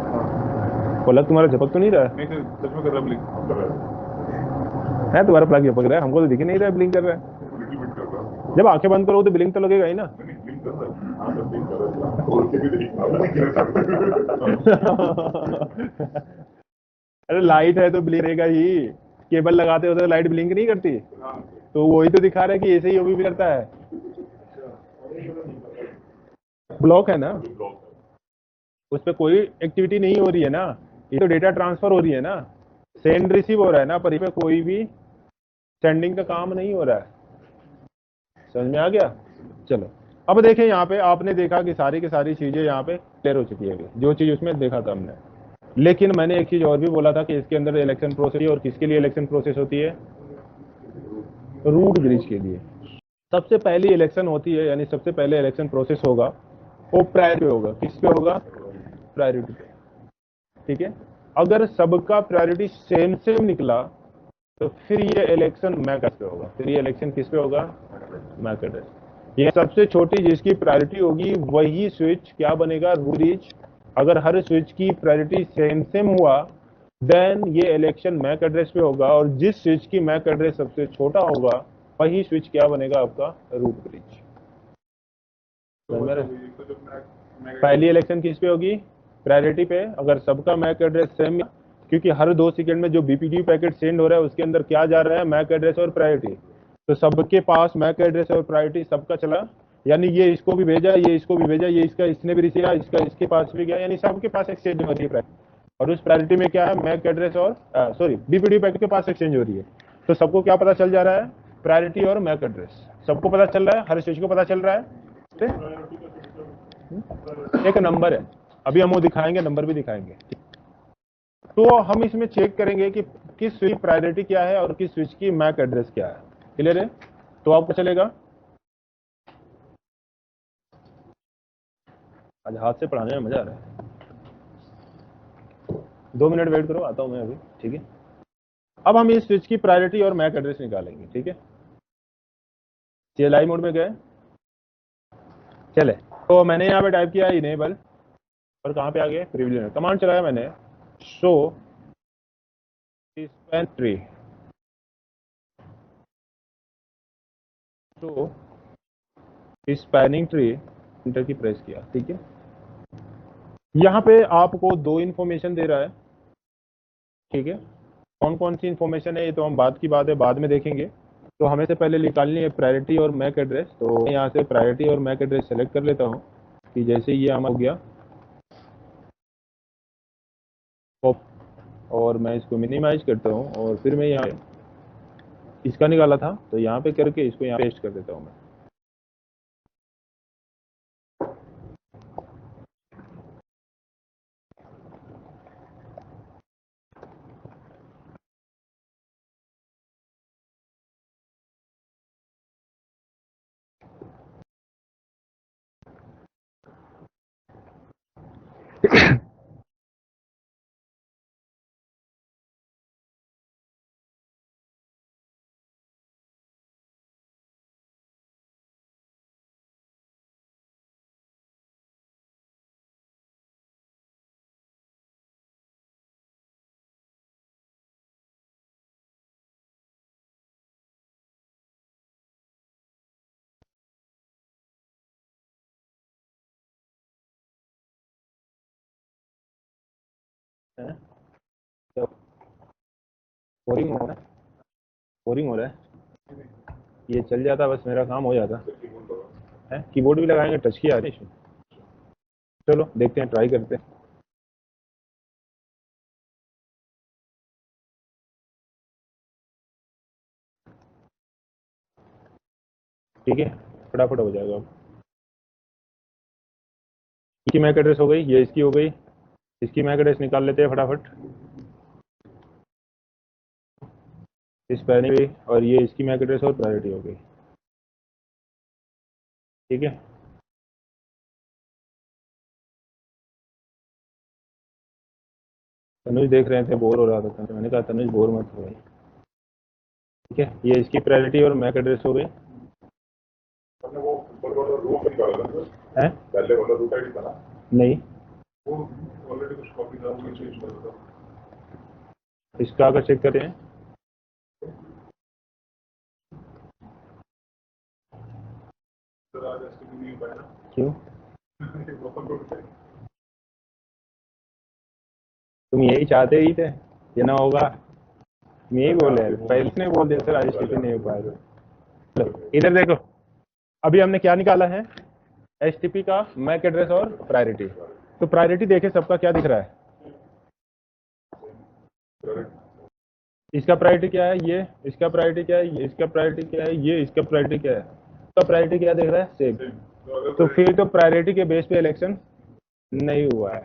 हाँ पलक तुम्हारा झपक तो नहीं रहा है, नहीं सर सच में कर रहा है ब्लिंक। कर रहा है तुम्हारा प्लग झपक रहा है, हमको तो दिख ही नहीं रहा है ब्लिंक कर रहा है। है, लिटिल बिट कर रहा है। जब आंखें बंद करो तो ब्लिंक तो लगेगा ही ना। नहीं ब्लिंक कर रहा है। हाँ सर ब्लिंक कर रहा है। और भी नहीं। अरे लाइट है तो ब्लिंक करेगा ही, केबल लगाते हो तो लाइट ब्लिंक नहीं करती, हाँ तो वही तो दिखा रहा है कि ऐसे ही वो भी करता है, ब्लॉक है ना, ब्लॉक है। उस पर कोई एक्टिविटी नहीं हो रही है ना, ये तो डेटा ट्रांसफर हो रही है ना, सेंड रिसीव हो रहा है ना, पर इस पे कोई भी सेंडिंग का काम नहीं हो रहा है। समझ में आ गया। चलो अब देखें, यहाँ पे आपने देखा कि सारी की सारी चीजें यहाँ पे क्लियर हो चुकी है, जो चीज उसमें देखा था हमने। लेकिन मैंने एक चीज और भी बोला था कि इसके अंदर इलेक्शन प्रोसेस, और किसके लिए इलेक्शन प्रोसेस होती है, रूट ब्रिज के लिए। सबसे पहली इलेक्शन होती है, यानी सबसे पहले इलेक्शन प्रोसेस होगा वो प्रायोरिटी होगा। किस पे होगा, प्रायोरिटी पे। ठीक है, अगर सबका प्रायोरिटी सेम सेम निकला तो फिर ये इलेक्शन मैक एड्रेस पे होगा, फिर ये इलेक्शन किस पे होगा, मैक एड्रेस। ये सबसे छोटी जिसकी प्रायोरिटी होगी वही स्विच क्या बनेगा, रूट ब्रिज। अगर हर स्विच की प्रायोरिटी सेम सेम हुआ देन ये इलेक्शन मैक एड्रेस पे होगा, और जिस स्विच की मैक एड्रेस सबसे छोटा होगा वही स्विच क्या बनेगा, आपका रूट ब्रिज। पहली इलेक्शन किस पे होगी, प्रायोरिटी पे। अगर सबका मैक एड्रेस सेम, क्योंकि हर 2 सेकंड में जो बीपीडी पैकेट सेंड हो रहा है उसके अंदर क्या जा रहा है, मैक एड्रेस और प्रायोरिटी। तो सबके पास मैक एड्रेस और प्रायोरिटी सबका चला, यानी ये इसको भी भेजा, ये इसको भी भेजा, ये इसका इसने भी रिसीव, इसका इसके पास भी गया, यानी सबके पास एक्सचेंज हो रही है। और उस प्रायोरिटी में क्या है, मैक एड्रेस और सॉरी बीपीडी पैकेट के पास एक्सचेंज हो रही है। तो सबको क्या पता चल जा रहा है, प्रायोरिटी और मैक एड्रेस सबको पता चल रहा है, हर स्विच को पता चल रहा है। एक नंबर है, अभी हम वो दिखाएंगे, नंबर भी दिखाएंगे। तो हम इसमें चेक करेंगे कि किस स्विच की प्रायोरिटी क्या है और किस स्विच की मैक एड्रेस क्या है। क्लियर है, तो आपको चलेगा। आज हाथ से पढ़ाने में मजा आ रहा है। 2 मिनट वेट करो, आता हूं मैं अभी, ठीक है। अब हम इस स्विच की प्रायोरिटी और मैक एड्रेस निकालेंगे, ठीक है। CLI मोड में गए, चले। तो मैंने यहाँ पे टाइप किया इनेबल, और कहाँ पे आ गए, प्रिविलेज कमांड चलाया मैंने, शो स्पैन ट्री, तो स्पैनिंग ट्री, इंटर की प्रेस किया, ठीक है। यहाँ पे आपको 2 इंफॉर्मेशन दे रहा है, ठीक है। कौन कौन सी इंफॉर्मेशन है ये तो हम बाद की बात है, बाद में देखेंगे। तो हमें से पहले निकालनी है प्रायोरिटी और मैक एड्रेस। तो यहाँ से प्रायोरिटी और मैक एड्रेस सेलेक्ट कर लेता हूँ कि जैसे ये हमारा हो गया, और मैं इसको मिनिमाइज करता हूँ, और फिर मैं यहाँ इसका निकाला था तो यहाँ पे करके इसको यहाँ पेस्ट कर देता हूँ मैं। बोरिंग हो रहा है, बोरिंग हो रहा है, ये चल जाता बस मेरा काम हो जाता है। कीबोर्ड भी लगाएंगे, टच की आ रही है। चलो देखते हैं, ट्राई करते हैं। ठीक है, फटाफट हो जाएगा। इसकी मैक एड्रेस हो गई, ये इसकी हो गई, इसकी मैक एड्रेस निकाल लेते हैं फटाफट। इस पहले, और ये इसकी मैक एड्रेस और प्रायोरिटी हो गई, ठीक है। तनुज देख रहे थे, बोर हो रहा था, तो मैंने कहा तनुज बोर मत हो भाई, ठीक है। ये इसकी प्रायोरिटी और मैक एड्रेस हो गई है, पहले वाला रूट आईडी था ना, नहीं वो ऑलरेडी कुछ कॉपी था, वो चेंज कर दो। इसका अगर चेक करते हैं, क्यों तुम यही चाहते ही थे ये ना होगा, तुम यही बोले पहले ने बोल दिया सर आज नहीं हो पाएगा। इधर देखो, अभी हमने क्या निकाला है, HTTP का मैक एड्रेस और प्रायोरिटी। तो प्रायोरिटी देखे सबका क्या दिख रहा है, इसका प्रायोरिटी क्या है, ये इसका प्रायोरिटी क्या है, ये इसका प्रायोरिटी क्या है, ये इसका प्रायोरिटी क्या है, इसका प्रायोरिटी क्या दिख रहा है, सेम। तो फिर तो प्रायोरिटी के बेस पे इलेक्शन नहीं हुआ है,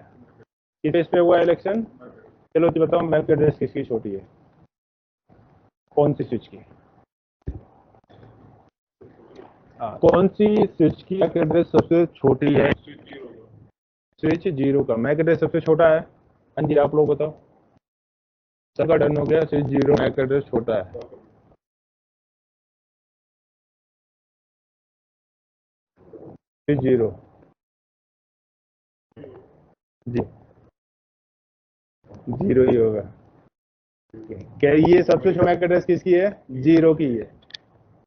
किस बेस पे हुआ है इलेक्शन। चलो तो बताओ मैक एड्रेस किसकी छोटी है, कौन सी स्विच की, कौन सी स्विच की मैक एड्रेस सबसे छोटी है, स्विच 0 का मैक एड्रेस सबसे छोटा है। हाँ जी, आप लोग बताओ, सबका डन हो गया, स्विच 0 मैक एड्रेस छोटा है। स्विच 0 जी 0 ही होगा। क्या ये सबसे छोटा मैक एड्रेस किसकी है? 0 की है,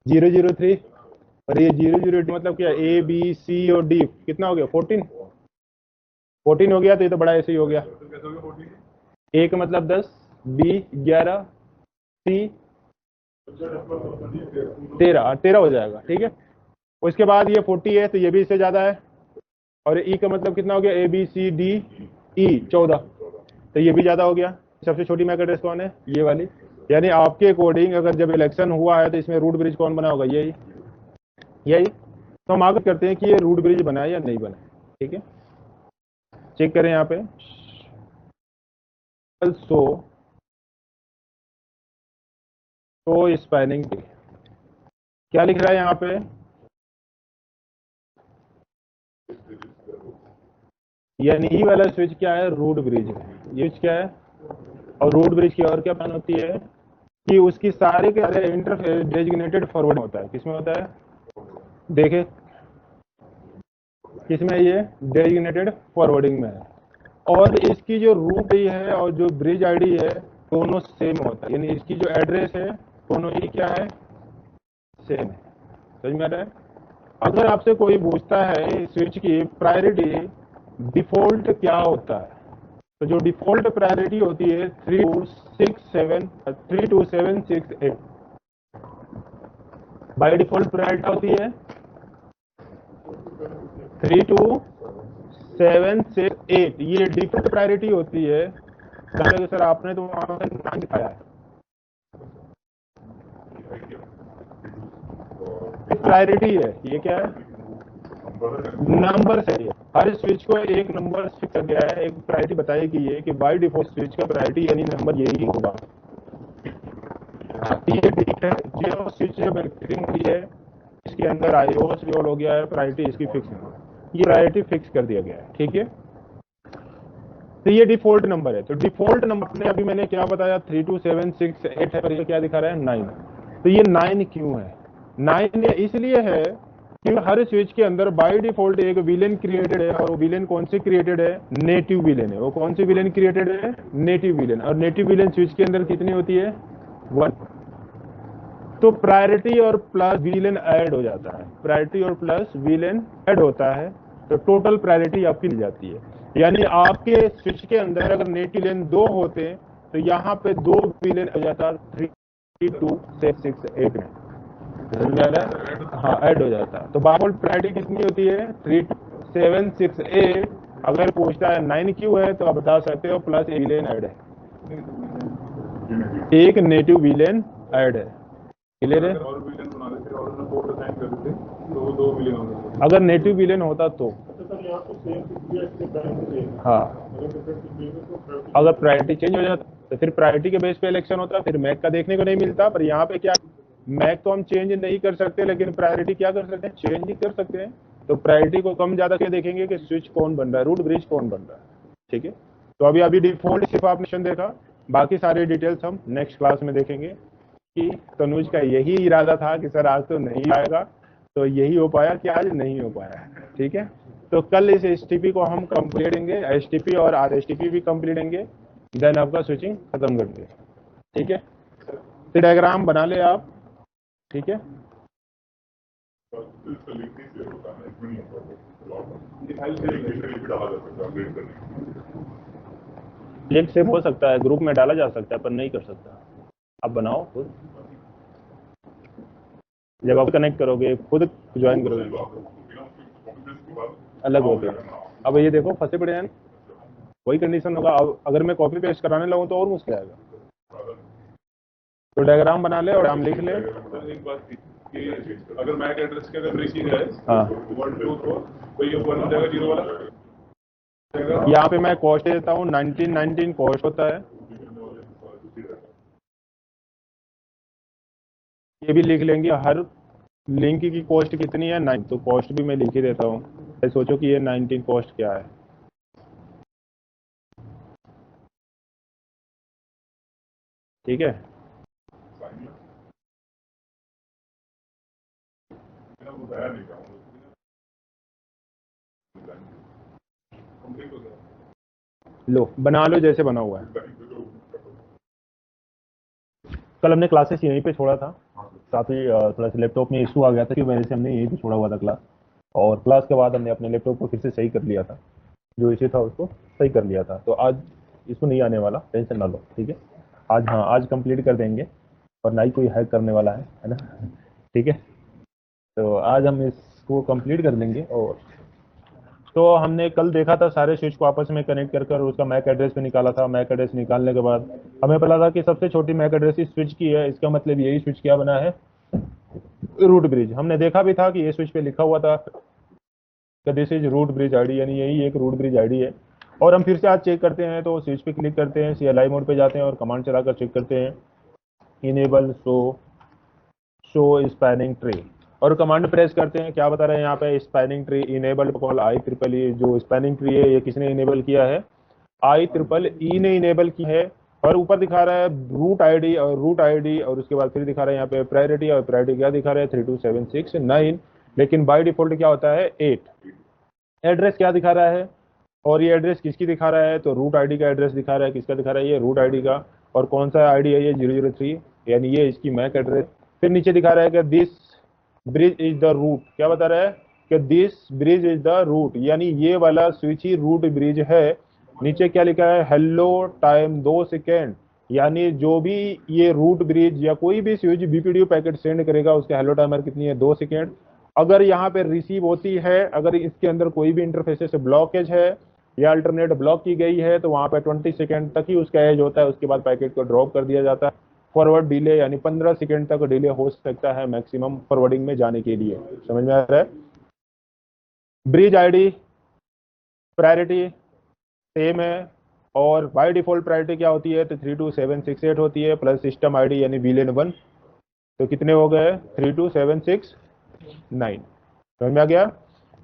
003। और ये 002 मतलब क्या? ए बी सी और डी कितना हो गया? 14 हो गया। तो ये तो बड़ा ऐसे ही हो गया। ए का मतलब 10, बी 11, सी 13 हो जाएगा। ठीक है, उसके बाद ये 40 है तो ये भी इससे ज्यादा है। और ई का मतलब कितना हो गया? A B C D E 14, तो ये भी ज्यादा हो गया। सबसे छोटी मैक एड्रेस कौन है? ये वाली। यानी आपके अकॉर्डिंग अगर जब इलेक्शन हुआ है तो इसमें रूट ब्रिज कौन बना होगा? यही। तो हम आगे करते हैं कि ये रूट ब्रिज बना है या नहीं बना। ठीक है, चेक करें यहाँ पे। तो स्पैनिंग क्या लिख रहा है यहाँ पे? यानी ये वाला स्विच क्या है? रूट ब्रिज है। ये स्विच क्या है? और रूट ब्रिज की और क्या प्लान होती है कि उसकी सारे के सारे इंटरफेस डेजिग्नेटेड फॉरवर्ड होता है। किसमें होता है? देखे किसमें? ये डेजिग्नेटेड फॉरवर्डिंग में है। और इसकी जो रूट है और जो ब्रिज आईडी है दोनों सेम होता है। यानी इसकी जो एड्रेस है दोनों ही क्या है? सेम है। समझ में आ रहा है? अगर आपसे कोई पूछता है स्विच की प्रायोरिटी डिफॉल्ट क्या होता है, तो जो डिफॉल्ट प्रायोरिटी होती है 32768 बाय डिफॉल्ट प्रायोरिटी होती है 32768। ये डिफॉल्ट प्रायोरिटी होती है। सर आपने तो वहां पर 9 दिखाया है। प्रायोरिटी है, ये क्या है? नंबर से। हर स्विच को एक नंबर फिक्स कर गया है, एक प्रायोरिटी बताई गई है कि बाय डिफॉल्ट स्विच का प्रायोरिटी यानी नंबर यही होगा। ये ठीक है। जो स्विच जब एक्टिविंग हुई है इसके अंदर आईओएस लोड हो गया है, प्रायोरिटी इसकी फिक्स है। ये प्रायोरिटी फिक्स कर दिया गया है। ठीक है, तो ये डिफॉल्ट नंबर है। तो डिफॉल्ट नंबर ने अभी मैंने क्या बताया? 32768 है, पर ये क्या दिखा रहा है? 9। तो ये 9 क्यों है? 9 इसलिए है कि हर स्विच के अंदर बाय डिफॉल्ट एक विलेन क्रिएटेड है। और वो विलेन कौन से क्रिएटेड है? नेटिव विलेन है। वो कौन सी विलेन क्रिएटेड है? Native villain. और नेटिव विलेन स्विच के अंदर कितनी होती है? 1। तो प्रायोरिटी और प्लस विलेन ऐड हो जाता है। प्रायोरिटी और प्लस विलेन ऐड होता है तो टोटल प्रायोरिटी आपकी मिल जाती है। यानी आपके स्विच के अंदर अगर नेटिव विलेन 2 होते तो यहाँ पे 2 विलेन आ जाता 32768 में। हाँ, ऐड हो जाता। तो बाय प्रायोरिटी कितनी होती है? 32768। अगर पूछता है 9 क्यों है तो आप बता सकते हो प्लस ए विलेन ऐड है, एक नेटिव विलेन ऐड है। क्लियर है? अगर नेटिव विलेन होता तो हाँ, अगर प्रायोरिटी चेंज हो जाता तो फिर प्रायोरिटी के बेस पे इलेक्शन होता, फिर मैक का देखने को नहीं मिलता। पर यहाँ पे क्या, मैक तो हम चेंज नहीं कर सकते लेकिन प्रायोरिटी क्या कर सकते हैं? चेंज ही कर सकते हैं। तो प्रायोरिटी को कम ज्यादा क्या देखेंगे कि स्विच कौन बन रहा है, रूट ब्रिज कौन बन रहा है। ठीक है, तो अभी डिफॉल्ट सिर्फ आपने देखा, बाकी सारे डिटेल्स हम नेक्स्ट क्लास में देखेंगे। कि तनुज का यही इरादा था कि सर आज तो नहीं आएगा, तो यही हो पाया कि आज नहीं हो पाया। ठीक है, तो कल इस एसटीपी को हम कंप्लीट करेंगे, एसटीपी और आरएसटीपी भी कंप्लीट करेंगे, देन आपका स्विचिंग खत्म कर देंगे। ठीक है, तो डायग्राम बना ले आप। ठीक है, लिंक से हो सकता है, ग्रुप में डाला जा सकता है पर नहीं कर सकता। आप बनाओ खुद, जब आप कनेक्ट करोगे खुद ज्वाइन करोगे अलग होते हैं। अब ये देखो फंसे पड़े हैं, वही कंडीशन होगा। अब अगर मैं कॉपी पेस्ट कराने लगूँ तो और मुश्किल आएगा। तो डायग्राम बना ले और हम लिख ले। एक बात थी कि अगर मैक एड्रेस के अगर रेसी है हाँ, 1 2 4 तो ये 1 हो जाएगा 0 वाला। यहाँ पे मैं कॉस्ट देता हूँ 1919 कॉस्ट होता है। ये भी लिख लेंगे, हर लिंक की कॉस्ट कितनी है 9, तो कॉस्ट भी मैं लिख ही देता हूँ। सोचो कि ये 19 कॉस्ट क्या है। ठीक है। लो बना लो जैसे बना हुआ है। कल हमने क्लासेस यहीं पे छोड़ा था, साथ ही थोड़ा सा लैपटॉप में इशू आ गया था कि वजह से हमने यहीं पे छोड़ा हुआ था क्लास, और क्लास के बाद हमने अपने लैपटॉप को फिर से सही कर लिया था, जो इशू था उसको सही कर लिया था। तो आज इशू नहीं आने वाला, टेंशन ना लो, ठीक है। आज, हाँ, आज कंप्लीट कर देंगे और ना ही कोई हैक करने वाला है ना। ठीक है, तो आज हम इसको कंप्लीट कर देंगे। और तो हमने कल देखा था सारे स्विच को आपस में कनेक्ट कर कर उसका मैक एड्रेस भी निकाला था। मैक एड्रेस निकालने के बाद हमें पता था कि सबसे छोटी मैक एड्रेस इस स्विच की है, इसका मतलब यही स्विच क्या बना है, रूट ब्रिज। हमने देखा भी था कि ये स्विच पे लिखा हुआ था कि this is root bridge ID, यानी यही एक रूट ब्रिज आईडी है। और हम फिर से आज चेक करते हैं, तो स्विच पे क्लिक करते हैं, CLI मोड पे जाते हैं और कमांड चलाकर चेक करते हैं, इनेबल शो स्पैनिंग ट्री, और कमांड प्रेस करते हैं। क्या बता रहे हैं यहाँ पे, spanning tree enabled call IEEE। जो स्पैनिंग ट्री है ये किसने इनेबल किया है, IEEE ने इनेबल की है। और ऊपर दिखा रहा है रूट आईडी, और उसके बाद फिर दिखा रहा है यहाँ पे प्रायोरिटी, और प्रायोरिटी क्या दिखा रहा है 32769, लेकिन बाय डिफॉल्ट क्या होता है 8। एड्रेस क्या दिखा रहा है, और ये एड्रेस किसकी दिखा रहा है, तो रूट आईडी का एड्रेस दिखा रहा है। किसका दिखा रहा है, ये रूट आईडी का। और कौन सा आईडी है, ये 003, यानी ये इसकी मैक एड्रेस। फिर नीचे दिखा रहा है कि this bridge is the root, क्या बता रहा है कि this bridge is the root, यानी ये वाला स्विच ही रूट ब्रिज है। नीचे क्या लिखा है, हेलो टाइम 2 सेकेंड, यानी जो भी ये रूट ब्रिज या कोई भी स्विच BPDU पैकेट सेंड करेगा उसके हेलो टाइमर कितनी है, 2 सेकेंड। अगर यहाँ पे रिसीव होती है, अगर इसके अंदर कोई भी इंटरफेस से ब्लॉकेज है या अल्टरनेट ब्लॉक की गई है, तो वहां पे 20 सेकेंड तक ही उसका एज होता है, उसके बाद पैकेट को ड्रॉप कर दिया जाता है। फॉरवर्ड डिले यानी 15 सेकेंड तक डिले हो सकता है मैक्सिमम फॉरवर्डिंग में जाने के लिए। समझ में आ रहा है। ब्रिज आईडी प्रायोरिटी सेम है, और बाय डिफॉल्ट प्रायोरिटी क्या होती है, तो 32768 होती है, प्लस सिस्टम आईडी यानी VLAN 1, तो कितने हो गए 32769। समझ में आ गया।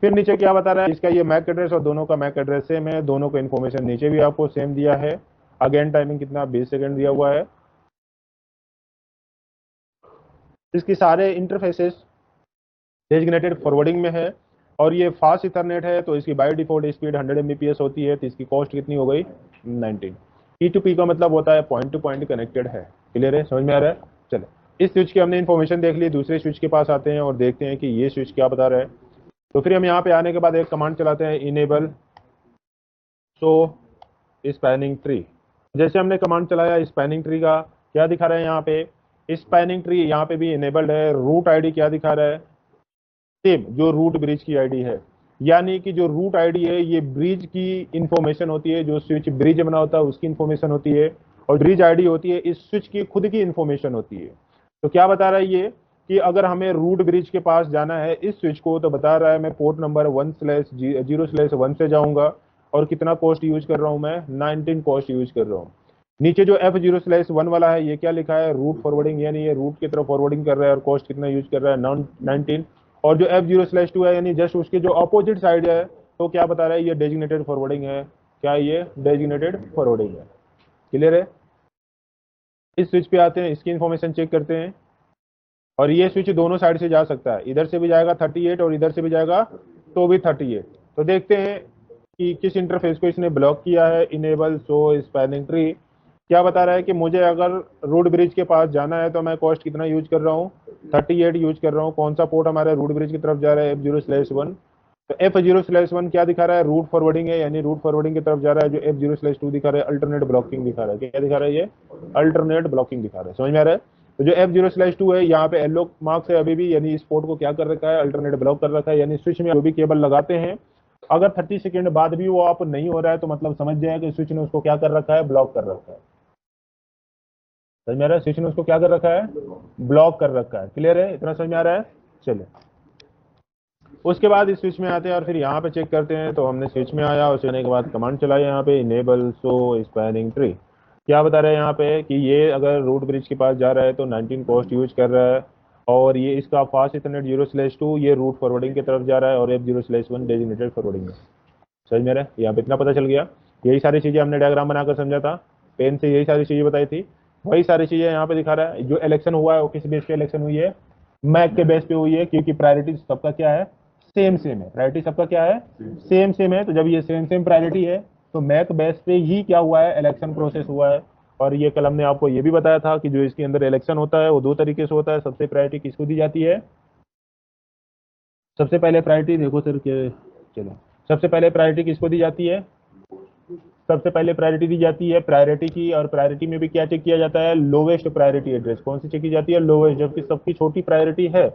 फिर नीचे क्या बता रहा है, इसका ये मैक एड्रेस और दोनों का मैक एड्रेस सेम है, दोनों का इन्फॉर्मेशन नीचे भी आपको सेम दिया है। अगेन टाइमिंग कितना 20 सेकंड दिया हुआ है। इसकी सारे इंटरफेसेस डेजिग्नेटेड फॉरवर्डिंग में है, और ये फास्ट इथरनेट है, तो इसकी बाय डिफॉल्ट स्पीड 100 Mbps होती है। तो इसकी कॉस्ट कितनी हो गई 19। P2P का मतलब होता है पॉइंट टू पॉइंट कनेक्टेड है। क्लियर है, समझ में आ रहा है। चलो, इस स्विच की हमने इन्फॉर्मेशन देख ली, दूसरे स्विच के पास आते हैं और देखते हैं कि ये स्विच क्या बता रहा है। तो फिर हम यहाँ पे आने के बाद एक कमांड चलाते हैं, इनेबल शो स्पैनिंग ट्री। जैसे हमने कमांड चलाया, स्पैनिंग ट्री का क्या दिखा रहा है यहाँ पे, स्पैनिंग ट्री यहाँ पे भी इनेबल्ड है। रूट आईडी क्या दिखा रहा है, सेम जो रूट ब्रिज की आईडी है, यानी कि जो रूट आईडी है ये ब्रिज की इंफॉर्मेशन होती है, जो स्विच ब्रिज बना होता है उसकी इंफॉर्मेशन होती है, और ब्रिज आईडी होती है इस स्विच की खुद की इंफॉर्मेशन होती है। तो क्या बता रहा है ये कि अगर हमें रूट ब्रिज के पास जाना है इस स्विच को, तो बता रहा है मैं पोर्ट नंबर 1/0/1 से जाऊंगा, और कितना कॉस्ट यूज कर रहा हूं मैं 19 कॉस्ट यूज कर रहा हूं। नीचे जो F0/1 वाला है ये क्या लिखा है, रूट फॉरवर्डिंग, यानी ये रूट की तरफ फॉरवर्डिंग कर रहा है, और कॉस्ट कितना यूज कर रहा है 19। और जो F0/2 है यानी जस्ट उसके जो अपोजिट साइड है, तो क्या बता रहा है ये डेजिग्नेटेड फॉरवर्डिंग है। क्या ये डेजिग्नेटेड फॉरवर्डिंग है। क्लियर है। इस स्विच पे आते हैं, इसकी इंफॉर्मेशन चेक करते हैं, और ये स्विच दोनों साइड से जा सकता है, इधर से भी जाएगा 38 और इधर से भी जाएगा तो भी 38। तो देखते हैं कि किस इंटरफेस को इसने ब्लॉक किया है। इनेबल शो स्पैनिंग ट्री क्या बता रहा है कि मुझे अगर रूट ब्रिज के पास जाना है तो मैं कॉस्ट कितना यूज कर रहा हूँ 38 यूज कर रहा हूँ। कौन सा पोर्ट हमारे रूट ब्रिज की तरफ जा रहा है F0/1। तो F0/1 क्या दिखा रहा है, रूट फॉरवर्डिंग है, यानी रूट फॉरवर्डिंग की तरफ जा रहा है। जो F0/2 दिखा रहा है अल्टरनेट ब्लॉकिंग दिखा रहा है। क्या दिखा रहा है, ये अल्टरनेट ब्लॉकिंग दिखा रहा है। समझ में आ रहा है। तो जो F0/2 है यहाँ पे येलो मार्क्स है अभी भी, यानी इस पोर्ट को क्या कर रखा है, अल्टरनेट ब्लॉक कर रखा है। यानी स्विच में जो भी केबल लगाते हैं अगर 30 सेकंड बाद भी वो आप नहीं हो रहा है, तो मतलब समझ जाए कि स्विच ने उसको क्या कर रखा है, ब्लॉक कर रखा है। समझ में आ रहा है, स्विच ने उसको क्या कर रखा है, ब्लॉक कर रखा है। क्लियर है, इतना समझ में आ रहा है। चलिए, उसके बाद इस स्विच में आते हैं और फिर यहाँ पे चेक करते हैं। तो हमने स्विच में आया, उसके आने के बाद कमांड चलाई यहाँ पे, इनेबल शो स्पैनिंग ट्री। क्या बता रहे हैं यहाँ पे कि ये अगर रूट ब्रिज के पास जा रहा है तो 19 कॉस्ट यूज कर रहा है, और ये इसका फास्ट इथरनेट 0/2 ये रूट फॉरवर्डिंग की तरफ जा रहा है, और F0/1 डेजिग्नेटेड फॉरवर्डिंग है। समझ में आ रहा है, यहाँ पे इतना पता चल गया। यही सारी चीजें हमने डायग्राम बनाकर समझा था, पेन से यही सारी चीजें बताई थी। वही सारी चीजें यहाँ पे दिखा रहा है। जो इलेक्शन हुआ है वो किस बेस पे इलेक्शन हुई है, मैक के बेस पे हुई है, क्योंकि प्रायोरिटी सबका क्या है, सेम सेम है। प्रायोरिटी सबका क्या है, सेम सेम है। तो जब ये सेम सेम प्रायोरिटी है तो मैक बेस पे ही क्या हुआ है, इलेक्शन प्रोसेस हुआ है। और ये कल हमने आपको ये भी बताया था कि जो इसके अंदर इलेक्शन होता है वो दो तरीके से होता है। सबसे प्रायोरिटी किसको दी जाती है, सबसे पहले प्रायोरिटी देखो सर के, चलो सबसे पहले प्रायोरिटी किसको दी जाती है, सबसे पहले प्रायोरिटी दी जाती है प्रायोरिटी की। और प्रायोरिटी में भी क्या चेक किया जाता है, लोवेस्ट प्रायोरिटी एड्रेस। कौन सी चेक की जाती है, लोवेस्ट, जबकि सबकी छोटी प्रायोरिटी है।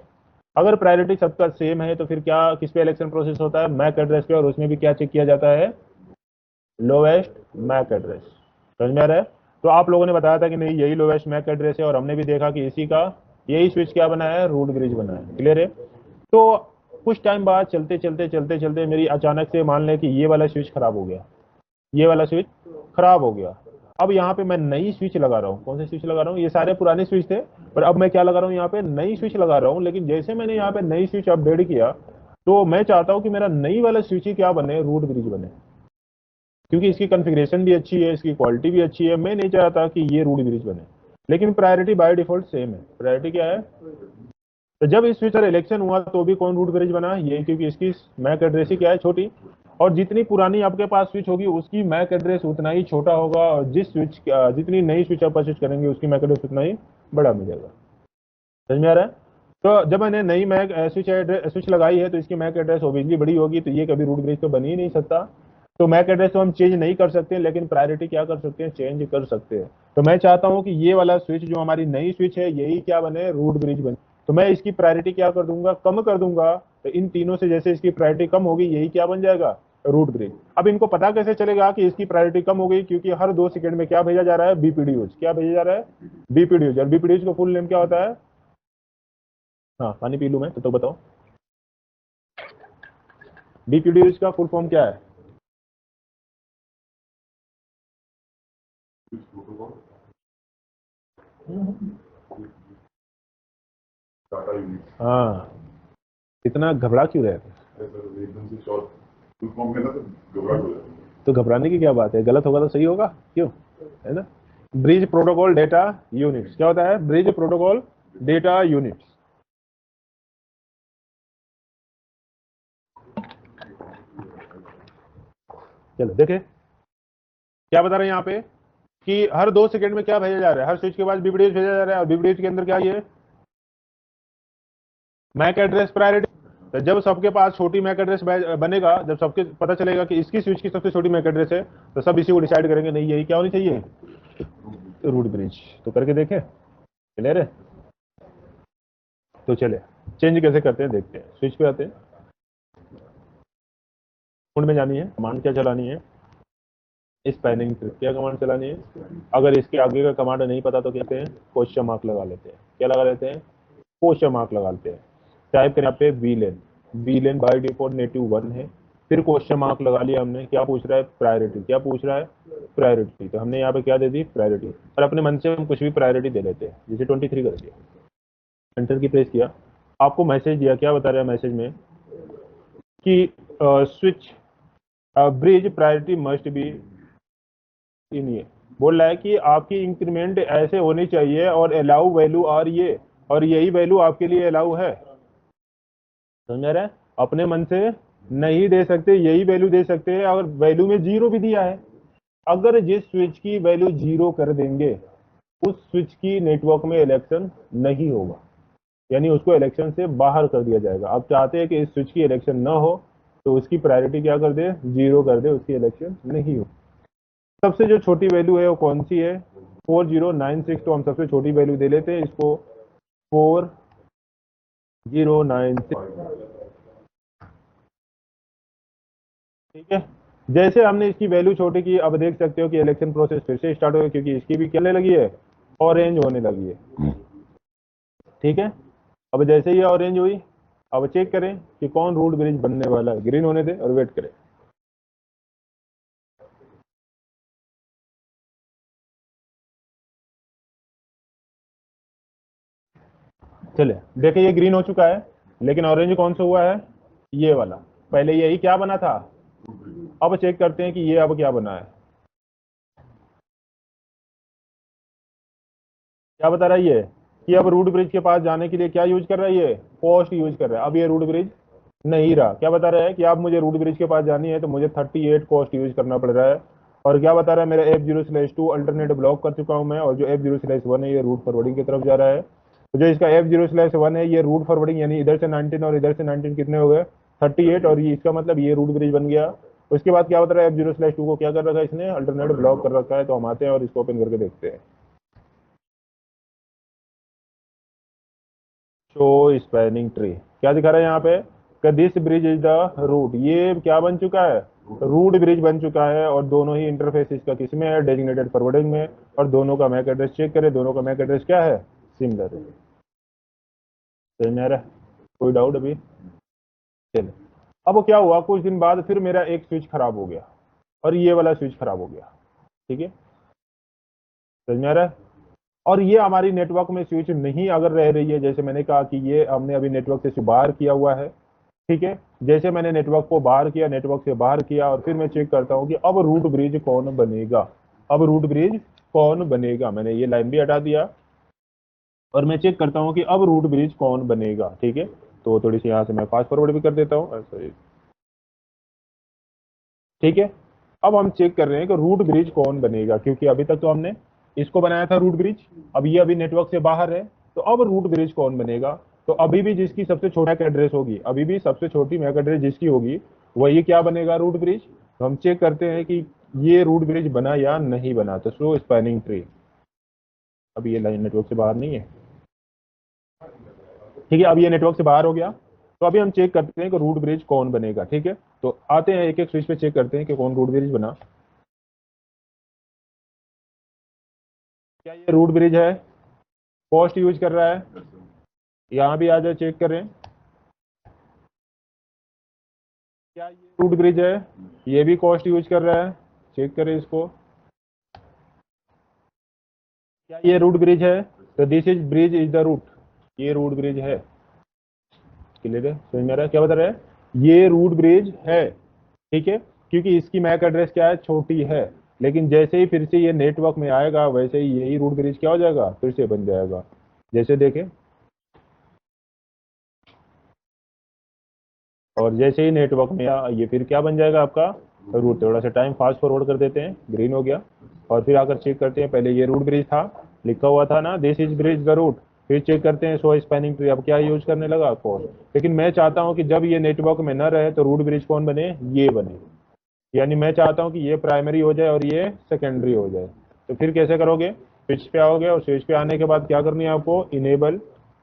अगर प्रायोरिटी सबका सेम है तो फिर क्या, किस पे इलेक्शन प्रोसेस होता है, मैक एड्रेस पे। और उसमें भी क्या चेक किया जाता है, लोवेस्ट मैक एड्रेस। समझ में आ रहा है। तो आप लोगों ने बताया था कि नहीं यही लोवेस्ट मैक एड्रेस है, और हमने भी देखा कि इसी का यही स्विच क्या बना है, रूट ब्रिज बना है। क्लियर है। तो कुछ टाइम बाद चलते चलते चलते चलते मेरी अचानक से मान लें कि ये वाला स्विच खराब हो गया, ये वाला स्विच खराब हो गया। अब यहाँ पे मैं नई स्विच लगा रहा हूँ। कौन से स्विच लगा रहा हूँ, ये सारे पुराने स्विच थे, पर अब मैं क्या लगा रहा हूँ, यहाँ पे नई स्विच लगा रहा हूँ। लेकिन जैसे मैंने यहाँ पे नई स्विच अपडेट किया तो मैं चाहता हूँ कि मेरा नई वाला स्विच ही क्या बने, रूट ब्रिज बने, क्योंकि इसकी कॉन्फ़िगरेशन भी अच्छी है, इसकी क्वालिटी भी अच्छी है। मैं नहीं चाहता कि ये रूट ब्रिज बने। लेकिन प्रायोरिटी बाय डिफॉल्ट सेम है। प्रायोरिटी क्या है, तो जब इस फ्यूचर इलेक्शन हुआ तो भी कौन रूट ब्रिज बना, ये, क्योंकि इसकी मैक एड्रेस ही क्या है, छोटी। और जितनी पुरानी आपके पास स्विच होगी उसकी मैक एड्रेस उतना ही छोटा होगा, और जिस स्विच जितनी नई स्विच आप परचेज करेंगे उसकी मैक एड्रेस उतना ही बड़ा मिलेगा। समझ में आ रहा है। तो जब मैंने नई मैक स्विच लगाई है तो इसकी मैक एड्रेस ऑब्वियसली बड़ी होगी, तो ये कभी रूट ब्रिज तो बन ही नहीं सकता। तो मैक एड्रेस तो हम चेंज नहीं कर सकते, लेकिन प्रायोरिटी क्या कर सकते हैं, चेंज कर सकते हैं। तो मैं चाहता हूं कि ये वाला स्विच जो हमारी नई स्विच है यही क्या बने, रूट ब्रिज बने। तो मैं इसकी प्रायोरिटी क्या कर दूंगा, कम कर दूंगा। तो इन तीनों से जैसे इसकी प्रायोरिटी कम होगी यही क्या बन जाएगा, रूट ब्रिज। अब इनको पता कैसे चलेगा कि इसकी प्रायोरिटी कम हो गई, क्योंकि हर 2 सेकंड में क्या भेजा जा रहा है, बीपीडीयूज। क्या भेजा जा रहा है, बीपीडीयूज। और बीपीडीयूज का फुल नेम क्या होता है, हाँ पानी पी लूं मैं तो बताओ, बीपीडीयूज का फुल फॉर्म क्या है, टाटा यूनिट। हाँ, इतना घबरा क्यों रहे थे? एकदम से शॉर्ट फुल फॉर्म में ना तो घबराहट हो जाती है। तो घबराने की क्या बात है, गलत होगा तो सही होगा, क्यों, है ना। ब्रिज प्रोटोकॉल डेटा यूनिट्स क्या होता है, ब्रिज प्रोटोकॉल डेटा यूनिट्स। चलो देखे क्या बता रहे हैं यहाँ पे, कि हर 2 सेकंड में क्या भेजा जा रहा है, हर स्विच के बाद बीपीडीएस भेजा जा रहा है, और बीपीडीएस के अंदर क्या ये मैक एड्रेस प्रायोरिटी। तो जब सबके पास छोटी मैक एड्रेस बनेगा, जब सबके पता चलेगा कि इसकी स्विच की सबसे छोटी मैक एड्रेस है, तो सब इसी को डिसाइड करेंगे नहीं यही क्या होनी चाहिए, रूट ब्रिज। तो करके देखें, क्लियर है। तो चले चेंज कैसे करते हैं देखते हैं। स्विच पे आते हैं, मोड में जानी है, कमांड क्या चलानी है, इस पैनिंग से क्या कमांड चलानी है। अगर इसके आगे का कमांड नहीं पता तो कहते हैं क्वेश्चन मार्क लगा लेते हैं। क्या लगा लेते हैं, क्वेश्चन मार्क लगा लेते हैं। टाइप करें यहाँ पे VLAN, VLAN by default native 1 है। फिर क्वेश्चन मार्क लगा लिया हमने, क्या पूछ रहा है, प्रायोरिटी। क्या पूछ रहा है, प्रायोरिटी। तो हमने यहाँ पे क्या दे दी, प्रायोरिटी। और अपने मन से हम कुछ भी प्रायोरिटी दे लेते हैं, जैसे 23 कर दिया, एंटर की प्रेस किया। आपको मैसेज दिया, क्या बता रहा है मैसेज में, कि switch bridge priority must be in ये। बोल रहा है कि आपकी इंक्रीमेंट ऐसे होनी चाहिए और अलाउ वैल्यू और ये, और यही वैल्यू आपके लिए अलाउ है। समझ रहे हैं, अपने मन से नहीं दे सकते, यही वैल्यू दे सकते हैं। अगर वैल्यू में 0 भी दिया है, अगर जिस स्विच की वैल्यू 0 कर देंगे उस स्विच की नेटवर्क में इलेक्शन नहीं होगा, यानी उसको इलेक्शन से बाहर कर दिया जाएगा। आप चाहते हैं कि इस स्विच की इलेक्शन ना हो तो उसकी प्रायोरिटी क्या कर दे, 0 कर दे, उसकी इलेक्शन नहीं हो। सबसे जो छोटी वैल्यू है वो कौन सी है, 4096। तो हम सबसे छोटी वैल्यू दे लेते हैं इसको, 4096। ठीक है। जैसे हमने इसकी वैल्यू छोटी की, अब देख सकते हो कि इलेक्शन प्रोसेस फिर से स्टार्ट हो गया, क्योंकि इसकी भी क्या लगी है, ऑरेंज होने लगी है। ठीक है। अब जैसे ही ऑरेंज हुई, अब चेक करें कि कौन रूट ब्रिज बनने वाला है, ग्रीन होने दे और वेट करें। चले देखिए ये ग्रीन हो चुका है, लेकिन ऑरेंज कौन सा हुआ है, ये वाला। पहले यही क्या बना था, अब चेक करते हैं कि ये अब क्या बना है। क्या बता रहा है ये कि अब रूट ब्रिज के पास जाने के लिए क्या यूज कर रहा है, ये कोस्ट यूज कर रहा है। अब ये रूट ब्रिज नहीं रहा। क्या बता रहा है कि अब मुझे रूट ब्रिज के पास जानी है तो मुझे 38 कोस्ट यूज करना पड़ रहा है। और क्या बता रहा है, मेरा F0/2 अल्टरनेट ब्लॉक कर चुका हूं मैं, और जो F0/1 है ये रूट फॉरवर्डिंग की तरफ जा रहा है। तो जो इसका F0/1 है ये रूट फॉरवर्डिंग, यानी इधर से 19 और इधर से 19 कितने हो गए 38, और ये इसका मतलब ये रूट ब्रिज बन गया। उसके बाद क्या बता रहा है, F0/2 को क्या कर रखा है इसने, अल्टरनेट ब्लॉक कर रखा है। तो हम आते हैं और इसको ओपन करके देखते हैं। शो स्पैनिंग ट्री क्या दिखा रहा है यहाँ पे, this bridge is the root. ये क्या बन चुका है, रूट ब्रिज बन चुका है। और दोनों ही इंटरफेस इसका किसमें है, डेजिग्नेटेड फॉरवर्डिंग में। और दोनों का मैक एड्रेस चेक करें, दोनों का मैक एड्रेस क्या है, सिमिलर है। समझ में आ रहा है, कोई डाउट अभी। चलो, अब क्या हुआ, कुछ दिन बाद फिर मेरा एक स्विच खराब हो गया और ये वाला स्विच खराब हो गया। ठीक है, समझ में आ रहा है। और ये हमारी नेटवर्क में स्विच नहीं अगर रह रही है, जैसे मैंने कहा कि ये हमने अभी नेटवर्क से बाहर किया हुआ है। ठीक है, जैसे मैंने नेटवर्क को बाहर किया, नेटवर्क से बाहर किया, और फिर मैं चेक करता हूं कि अब रूट ब्रिज कौन बनेगा। अब रूट ब्रिज कौन बनेगा, मैंने ये लाइन भी हटा दिया और मैं चेक करता हूं कि अब रूट ब्रिज कौन बनेगा। ठीक है, तो थोड़ी सी यहां से मैं फास्ट फॉरवर्ड भी कर देता हूं। ठीक है, अब हम चेक कर रहे हैं कि रूट ब्रिज कौन बनेगा, क्योंकि अभी तक तो हमने इसको बनाया था रूट ब्रिज, अब ये अभी नेटवर्क से बाहर है। तो अब रूट ब्रिज कौन बनेगा, तो अभी भी जिसकी सबसे छोटा मैक एड्रेस होगी, अभी भी सबसे छोटी मैक एड्रेस जिसकी होगी वही क्या बनेगा, रूट ब्रिज। तो हम चेक करते हैं कि ये रूट ब्रिज बना या नहीं बना। तो शो स्पैनिंग ट्री, अब ये लाइन नेटवर्क से बाहर नहीं है। ठीक है, अब ये नेटवर्क से बाहर हो गया। तो अभी हम चेक करते हैं कि रूट ब्रिज कौन बनेगा। ठीक है, तो आते हैं एक एक स्विच पे चेक करते हैं कि कौन रूट ब्रिज बना। क्या ये रूट ब्रिज है, पोस्ट यूज कर रहा है, यहां भी आ जाए चेक करें। क्या ये रूट ब्रिज है, ये भी कॉस्ट यूज कर रहा है, चेक करें इसको। क्या ये रूट ब्रिज है, तो this is bridge is the root, ये रूट ब्रिज है। क्लियर है, समझ में आ रहा है क्या बता रहा है, ये रूट ब्रिज है। ठीक है, क्योंकि इसकी मैक एड्रेस क्या है, छोटी है। लेकिन जैसे ही फिर से ये नेटवर्क में आएगा वैसे ही यही रूट ब्रिज क्या हो जाएगा, फिर से बन जाएगा। जैसे देखें, और जैसे ही नेटवर्क में ये फिर क्या बन जाएगा आपका, रूट। थोड़ा सा टाइम फास्ट फॉरवर्ड कर देते हैं, ग्रीन हो गया। और फिर आकर चेक करते हैं, पहले ये रूट ब्रिज था, लिखा हुआ था ना this is bridge the root. फिर चेक करते हैं शो स्पैनिंग ट्री, अब क्या यूज करने लगा, कौन। लेकिन मैं चाहता हूं कि जब ये नेटवर्क में न रहे तो रूट ब्रिज कौन बने, ये बने। यानी मैं चाहता हूं कि ये प्राइमरी हो जाए और ये सेकेंडरी हो जाए। तो फिर कैसे करोगे, स्विच पे आओगे और स्विच पे आने के बाद क्या करनी है आपको, इनेबल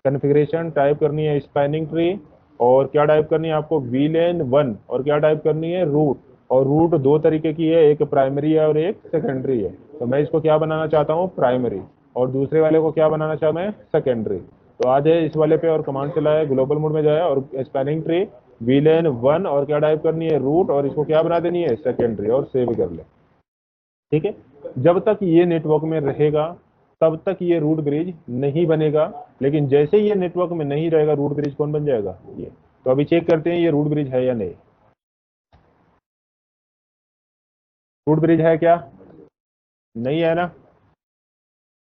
कॉन्फ़िगरेशन टाइप करनी है स्पैनिंग ट्री। और क्या टाइप करनी है आपको, VLAN 1, और क्या टाइप करनी है, रूट। और रूट दो तरीके की है, एक प्राइमरी है और एक सेकेंडरी है। तो मैं इसको क्या बनाना चाहता हूँ, प्राइमरी। और दूसरे वाले को क्या बनाना चाहता मैं, सेकेंडरी। तो आ जाए इस वाले पे और कमांड चलाए, ग्लोबल मोड में जाए और स्पैनिंग ट्री VLAN 1 और क्या टाइप करनी है, रूट, और इसको क्या बना देनी है, सेकेंडरी, और सेव कर ले। ठीक है, जब तक ये नेटवर्क में रहेगा तब तक ये रूट ब्रिज नहीं बनेगा। लेकिन जैसे ही ये नेटवर्क में नहीं रहेगा, रूट ब्रिज कौन बन जाएगा, ये। तो अभी चेक करते हैं ये रूट ब्रिज है या नहीं। रूट ब्रिज है क्या, नहीं है ना,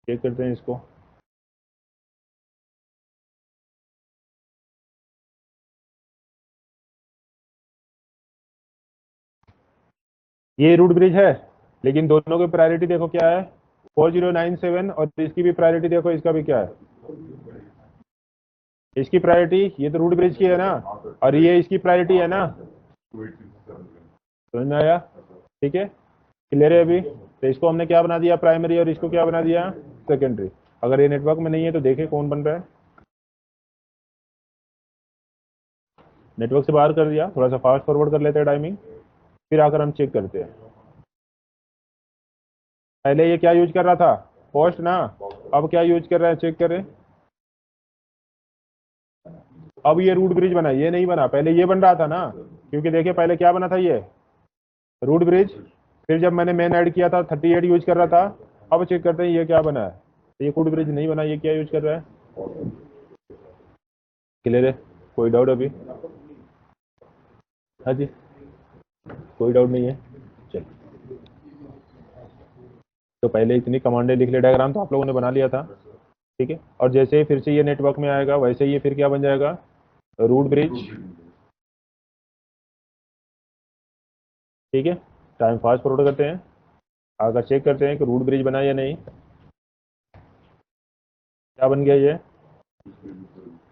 चेक करते हैं इसको। ये रूट ब्रिज है, लेकिन दोनों की प्रायोरिटी देखो क्या है, 4097, और इसकी भी प्रायोरिटी देखो, इसका भी क्या है, इसकी प्रायोरिटी, ये तो रूट ब्रिज की है ना, और ये इसकी प्रायोरिटी है ना। समझ में आया, ठीक है, क्लियर है अभी। तो इसको हमने क्या बना दिया, प्राइमरी, और इसको क्या बना दिया, सेकेंडरी। अगर ये नेटवर्क में नहीं है तो देखें कौन बन रहा है। नेटवर्क से बाहर कर दिया, थोड़ा सा फास्ट फॉरवर्ड कर लेते हैं टाइमिंग, फिर आकर हम चेक करते हैं। पहले ये क्या यूज कर रहा था, पोस्ट ना, अब क्या यूज कर रहा है, चेक करें। अब ये रूट ब्रिज बना, ये नहीं बना, पहले ये बन रहा था ना, क्योंकि देखिए पहले क्या बना था, ये रूट ब्रिज। फिर जब मैंने मेन ऐड किया था 38 यूज कर रहा था। अब चेक करते हैं ये क्या बना है, ये रूट ब्रिज नहीं बना, ये क्या यूज कर रहा है। क्लियर है, कोई डाउट अभी, हाँ जी, कोई डाउट नहीं है। चल, तो पहले इतनी कमांडें लिख ले, डायग्राम तो आप लोगों ने बना लिया था। ठीक है। और जैसे ही फिर से ये नेटवर्क में आएगा वैसे ही ये फिर क्या बन जाएगा, रूट ब्रिज। ठीक है, टाइम फास्ट फॉरवर्ड करते हैं, आकर चेक करते हैं कि रूट ब्रिज बना या नहीं। क्या बन गया ये,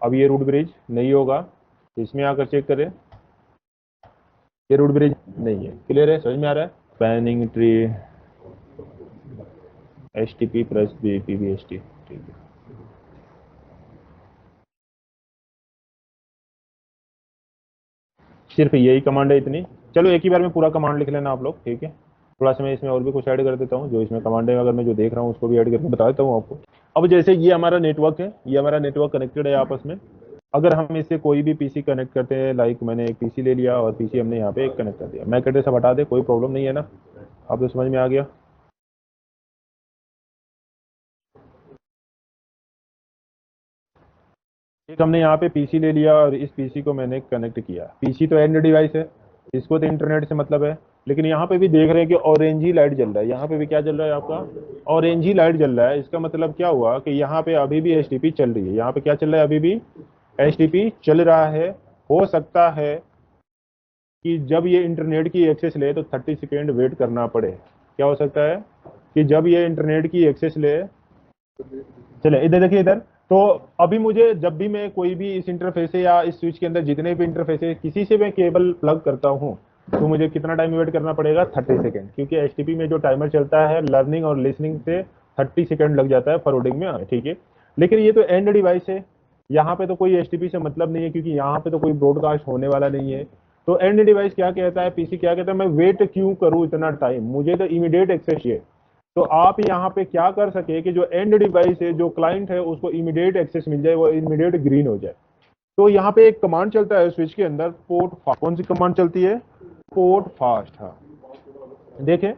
अब ये रूट ब्रिज नहीं होगा, तो इसमें आकर चेक करें, ये रूट ब्रिज नहीं है। क्लियर है, समझ में आ रहा है। Spanning tree HTTP plus BPBST, ठीक है। सिर्फ यही कमांड है इतनी। चलो एक ही बार में पूरा कमांड लिख लेना आप लोग, ठीक है। थोड़ा सा मैं इसमें और भी कुछ ऐड कर देता हूँ, जो इसमें कमांड है अगर मैं जो देख रहा हूँ उसको भी ऐड करके बता देता हूँ आपको। अब जैसे ये हमारा नेटवर्क है, ये हमारा नेटवर्क कनेक्टेड है आपस में। अगर हम इससे कोई भी पीसी कनेक्ट करते हैं, लाइक मैंने एक पीसी ले लिया और पीसी हमने यहाँ पे एक कनेक्ट कर दिया, मैक एड्रेस सब हटा दे, कोई प्रॉब्लम नहीं है ना, आप तो समझ में आ गया। एक हमने यहाँ पे पीसी ले लिया और इस पीसी को मैंने कनेक्ट किया। पीसी तो एंड डिवाइस है, इसको तो इंटरनेट से मतलब है, लेकिन यहाँ पे भी देख रहे हैं कि ऑरेंज ही लाइट जल रहा है। यहाँ पे भी क्या जल रहा है आपका, ऑरेंज ही लाइट जल रहा है। इसका मतलब क्या हुआ कि यहाँ पे अभी भी HTTP चल रही है। यहाँ पे क्या चल रहा है, अभी भी HTTP चल रहा है। हो सकता है कि जब ये इंटरनेट की एक्सेस ले तो 30 सेकेंड वेट करना पड़े। क्या हो सकता है कि जब ये इंटरनेट की एक्सेस ले, चले इधर देखिए इधर, तो अभी मुझे जब भी मैं कोई भी इस इंटरफेस से या इस स्विच के अंदर जितने भी इंटरफेस है किसी से मैं केबल प्लग करता हूँ, तो मुझे कितना टाइम वेट करना पड़ेगा, 30 सेकेंड, क्योंकि HTTP में जो टाइमर चलता है लर्निंग और लिसनिंग से 30 सेकेंड लग जाता है फॉरवर्डिंग में, ठीक है। लेकिन ये तो एंड डिवाइस है, यहाँ पे तो कोई HTTP से मतलब नहीं है, क्योंकि यहाँ पे तो कोई ब्रॉडकास्ट होने वाला नहीं है। तो एंड डिवाइस क्या कहता है, पीसी क्या कहता है, मैं वेट क्यों करूँ इतना टाइम, मुझे तो इमीडिएट एक्सेस चाहिए। तो आप यहाँ पे क्या कर सके कि जो एंड डिवाइस है, जो क्लाइंट है, उसको इमीडिएट एक्सेस मिल जाए, वो इमीडिएट ग्रीन हो जाए। तो यहाँ पे एक कमांड चलता है स्विच के अंदर, पोर्ट फास्ट। कौन सी कमांड चलती है, पोर्ट फास्ट। हाँ देखें,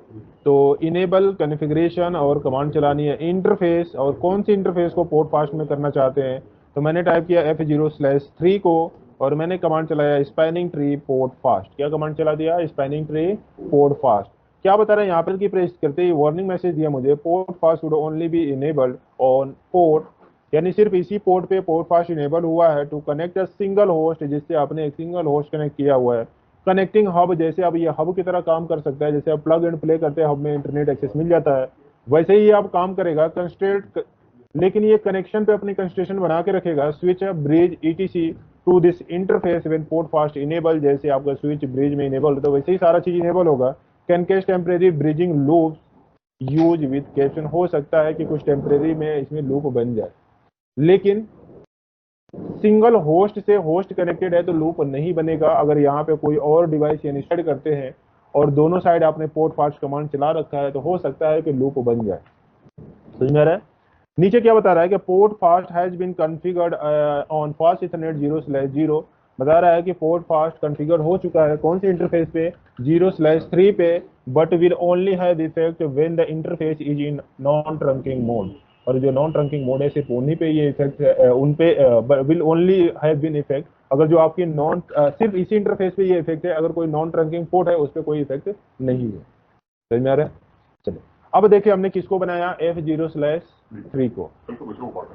तो इनेबल कॉन्फ़िगरेशन और कमांड चलानी है इंटरफेस, और कौन सी इंटरफेस को पोर्ट फास्ट में करना चाहते हैं, तो मैंने टाइप किया F0/3 को, और मैंने कमांड चलाया स्पैनिंग ट्री पोर्ट फास्ट। क्या कमांड चला दिया, स्पैनिंग ट्री पोर्ट फास्ट। क्या बता रहे हैं यहाँ पर की प्रेस करते ही वार्निंग मैसेज दिया मुझे, port fast would only B enabled on port, यानी सिर्फ इसी पोर्ट पे पोर्ट फास्ट इनेबल हुआ है to connect a single host, जिससे आपने एक सिंगल होस्ट कनेक्ट किया हुआ है। कनेक्टिंग हब, जैसे अब ये हब की तरह काम कर सकता है, जैसे आप प्लग एंड प्ले करते हैं, हब में इंटरनेट एक्सेस मिल जाता है, वैसे ही आप काम करेगा कंस्ट्रेंट। लेकिन ये कनेक्शन पे अपनी कंस्ट्रेशन बना के रखेगा, switch bridge ETC to this interface when port fast enable, जैसे आपका स्विच ब्रिज में इनेबल तो वैसे ही सारा चीज इनेबल होगा। Can catch temporary bridging loop use with caption, हो सकता है कि कुछ टेम्परेरी में इसमें लूप बन जाए, लेकिन सिंगल होस्ट से होस्ट कनेक्टेड है तो लूप नहीं बनेगा। अगर यहाँ पे कोई और डिवाइस इंस्टॉल करते हैं और दोनों साइड आपने पोर्ट फास्ट कमांड चला रखा है, तो हो सकता है कि लूप बन जाए। समझ में आ रहा है। नीचे क्या बता रहा है कि port fast has been configured on fast ethernet 0/0, बता रहा है कि पोर्ट फास्ट कॉन्फ़िगर हो चुका है कौन से इंटरफेस पे, 0/3 पे, but will only have effect when the interface is in non trunking mode. और जो नॉन ट्रंकिंग मोड है सिर्फ उन्हीं पे ये इफेक्ट, उन पे will only have been effect, अगर जो आपकी नॉन सिर्फ इसी इंटरफेस पे ये इफेक्ट है, अगर कोई नॉन ट्रंकिंग पोर्ट है उस पर कोई इफेक्ट नहीं है। समझ में आ रहा है। चलिए अब देखिए हमने किसको बनाया, F0/3 को।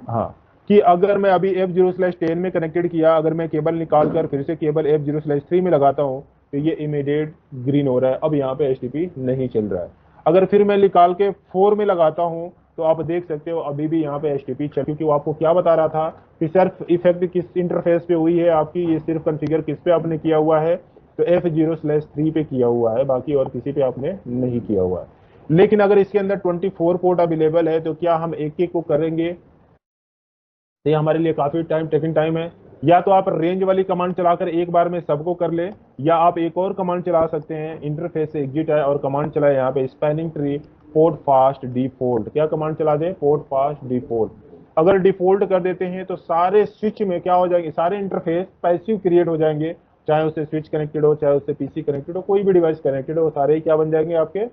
हाँ, कि अगर मैं अभी F0/10 में कनेक्टेड किया, अगर मैं केबल निकाल कर फिर से केबल F0/3 में लगाता हूँ, तो ये इमीडिएट ग्रीन हो रहा है, अब यहाँ पे HTTP नहीं चल रहा है। अगर फिर मैं निकाल के 4 में लगाता हूँ, तो आप देख सकते हो अभी भी यहाँ पे HTTP चल, क्योंकि वो आपको क्या बता रहा था कि सिर्फ इफेक्ट किस इंटरफेस पे हुई है आपकी, ये सिर्फ कॉन्फ़िगर किस पे आपने किया हुआ है, तो F0/3 पे किया हुआ है, बाकी और किसी पे आपने नहीं किया हुआ है। लेकिन अगर इसके अंदर 24 पोर्ट अवेलेबल है, तो क्या हम एक एक को करेंगे, तो ये हमारे लिए काफी टाइम टेकिंग टाइम है। या तो आप रेंज वाली कमांड चलाकर एक बार में सबको कर ले, या आप एक और कमांड चला सकते हैं, इंटरफेस से एग्जिट है और कमांड चलाए यहाँ पे spanning tree port fast default. क्या कमांड चला दे, पोर्ट फास्ट डिफॉल्ट। अगर डिफॉल्ट कर देते हैं तो सारे स्विच में क्या हो जाएंगे, सारे इंटरफेस पैसिव क्रिएट हो जाएंगे, चाहे उससे स्विच कनेक्टेड हो, चाहे उससे पीसी कनेक्टेड हो, कोई भी डिवाइस कनेक्टेड हो, सारे ही क्या बन जाएंगे, आपके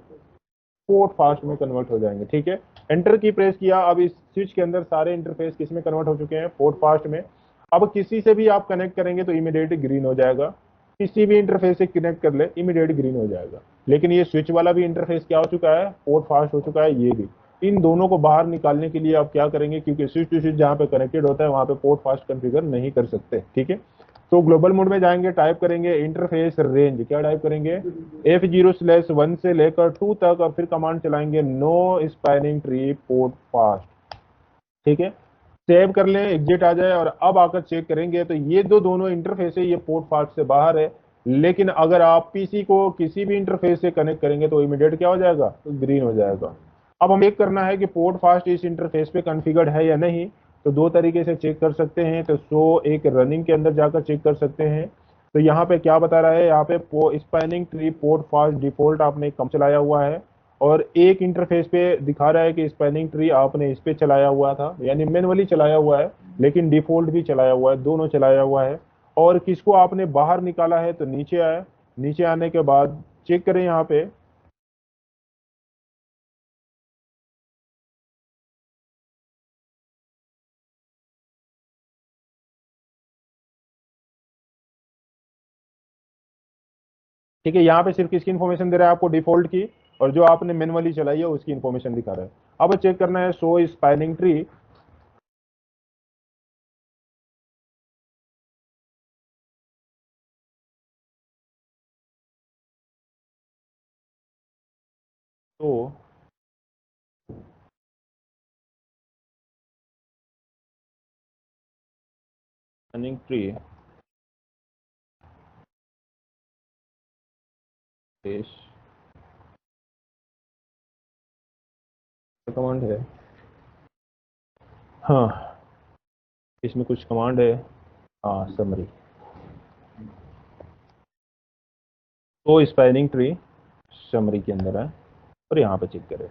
पोर्ट फास्ट में कन्वर्ट हो जाएंगे। ठीक है, एंटर की प्रेस किया, अब इस स्विच के अंदर सारे इंटरफेस किस में कन्वर्ट हो चुके हैं, पोर्ट फास्ट में। अब किसी से भी आप कनेक्ट करेंगे तो इमीडिएट ग्रीन हो जाएगा, किसी भी इंटरफेस से कनेक्ट कर ले इमीडिएट ग्रीन हो जाएगा। लेकिन ये स्विच वाला भी इंटरफेस क्या हो चुका है, पोर्ट फास्ट हो चुका है, ये भी। इन दोनों को बाहर निकालने के लिए आप क्या करेंगे, क्योंकि स्विच टू स्विच जहाँ पे कनेक्टेड होता है वहां पे पोर्ट फास्ट कॉन्फ़िगर नहीं कर सकते, ठीक है। तो ग्लोबल मोड में जाएंगे, टाइप करेंगे इंटरफेस रेंज, क्या टाइप करेंगे, F0/1 से लेकर 2 तक, और फिर कमांड चलाएंगे no spanning tree port fast, ठीक है। सेव कर लें, एग्जिट आ जाए, और अब आकर चेक करेंगे तो ये दोनों इंटरफेस है, ये पोर्ट फास्ट से बाहर है। लेकिन अगर आप पीसी को किसी भी इंटरफेस से कनेक्ट करेंगे तो इमीडिएट क्या हो जाएगा, तो ग्रीन हो जाएगा। अब हमें चेक करना है कि पोर्ट फास्ट इस इंटरफेस पे कॉन्फ़िगर्ड है या नहीं। तो दो तरीके से चेक कर सकते हैं। तो सो एक रनिंग के अंदर जाकर चेक कर सकते हैं। तो यहाँ पे क्या बता रहा है, यहाँ पे spanning tree port fast default आपने कम चलाया हुआ है, और एक इंटरफेस पे दिखा रहा है कि स्पैनिंग ट्री आपने इस पे चलाया हुआ था, यानी मैनुअली चलाया हुआ है, लेकिन डिफॉल्ट भी चलाया हुआ है, दोनों चलाया हुआ है। और किसको आपने बाहर निकाला है, तो नीचे आए, नीचे आने के बाद चेक करें यहाँ पे। ठीक है, यहाँ पे सिर्फ किसकी इन्फॉर्मेशन दे रहा है आपको, डिफॉल्ट की, और जो आपने मैनुअली चलाई है उसकी इन्फॉर्मेशन दिखा रहा है। अब चेक करना है शो स्पैनिंग ट्री। तो स्पैनिंग ट्री कमांड है, हाँ इसमें कुछ कमांड है, हाँ समरी। तो स्पैनिंग ट्री समरी के अंदर है, और यहाँ पे चेक करें।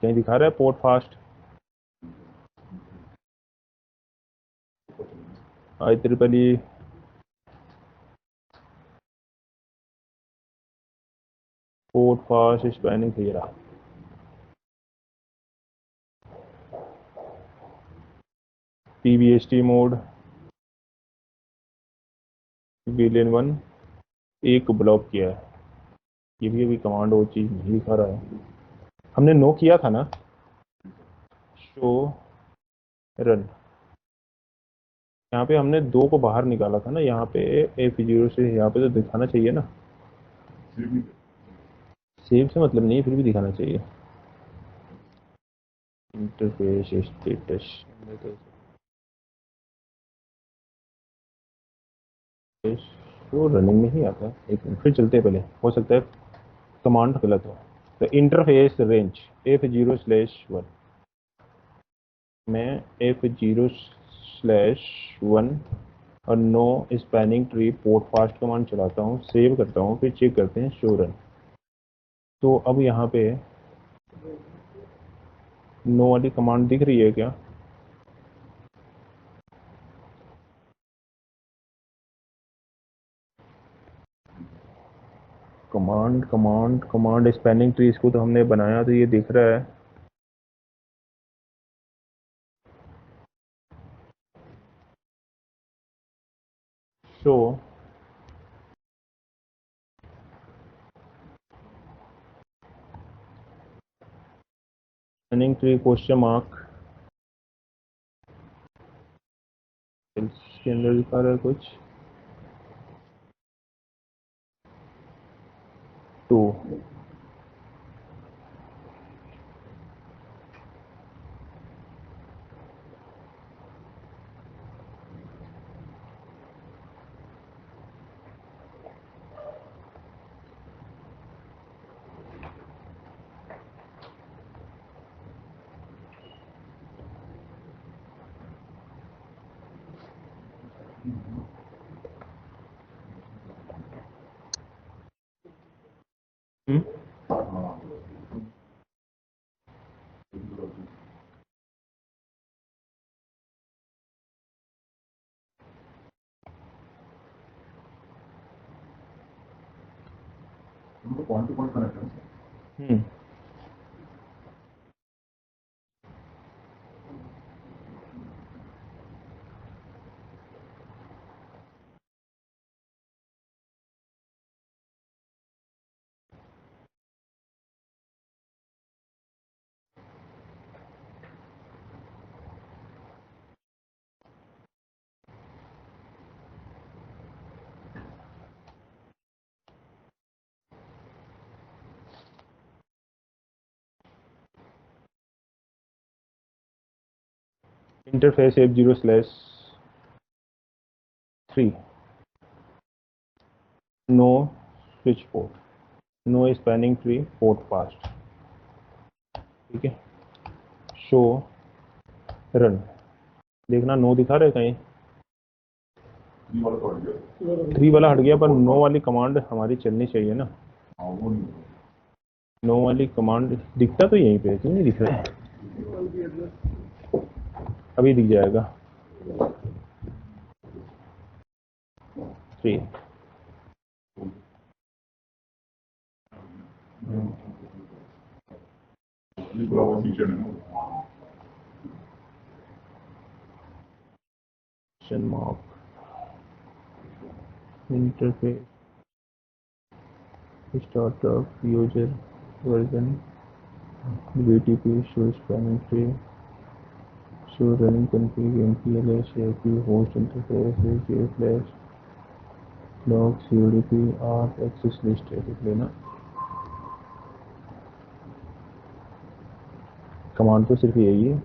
कहीं दिखा रहा है port fast, IEEE port fast spanning थी रहा। PBST मोड VLAN 1 एक ब्लॉक किया है, ये भी अभी कमांड वो चीज़ नहीं दिखा रहा है। हमने नो किया था ना, शो रन, यहाँ पे हमने 2 को बाहर निकाला था ना, यहाँ पे F0 से, यहाँ पे तो दिखाना चाहिए ना, सेव से मतलब नहीं, फिर भी दिखाना चाहिए। इंटरफेस स्टेटस, वो रनिंग में ही आता है। एक मिनट फिर चलते हैं, पहले हो सकता है कमांड गलत हो। तो इंटरफेस रेंज F0/1 में F0/1 और no spanning tree port fast command चलाता हूँ, सेव करता हूँ, फिर चेक करते हैं शो रन। तो अब यहाँ पे नो वाली कमांड दिख रही है क्या, command command command spanning tree, इसको तो हमने बनाया, तो ये दिख रहा है। Show spanning tree question mark, इसके अंदर दिखा रहा है कुछ 2। पॉइंट टू पॉइंट कनेक्ट है। Interface F0/3 no switch port, no spanning tree port fast, ठीक है। शो रन, देखना नो दिखा रहे कहीं, 3 वाला हट गया, पर नो वाली कमांड हमारी चलनी चाहिए ना। नो वाली कमांड दिखता तो यहीं पे, क्यों नहीं दिख रहा है? अभी दिख जाएगा 3। Mark interface startup user version BTP show spanning tree show running config MPLS AP host interface flash log CODP art access list है, देख लेना। कमांड तो सिर्फ यही है,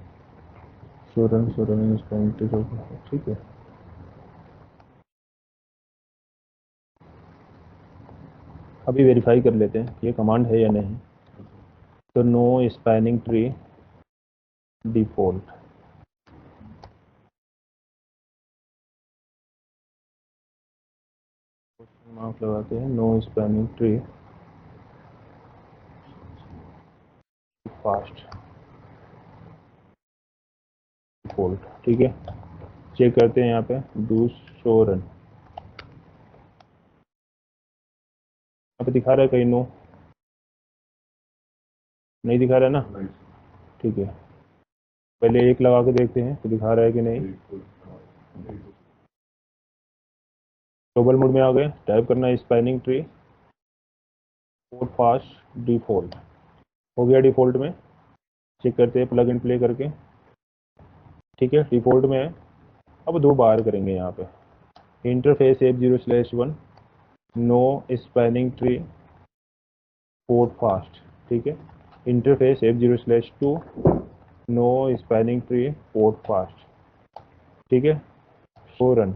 शो रनिंग स्पैनिंग ट्री, ठीक है। अभी वेरीफाई कर लेते हैं ये कमांड है या नहीं। तो no spanning tree default, mark लगाते हैं, no spanning tree fast default, ठीक है। चेक करते हैं यहाँ पे डू शो रन, यहाँ पे दिखा रहा है कहीं नो, नहीं दिखा रहा है ना, ठीक है। पहले एक लगा के देखते हैं तो दिखा रहा है कि नहीं। ग्लोबल मोड में आ गए, टाइप करना है spanning tree port fast default, हो गया डिफॉल्ट में। चेक करते हैं प्लग इन प्ले करके, ठीक है डिफॉल्ट में है। अब 2 बार करेंगे यहाँ पे, interface F0/1 no spanning tree port fast, ठीक है। Interface F0/2 no spanning tree port fast, ठीक है। शो रन,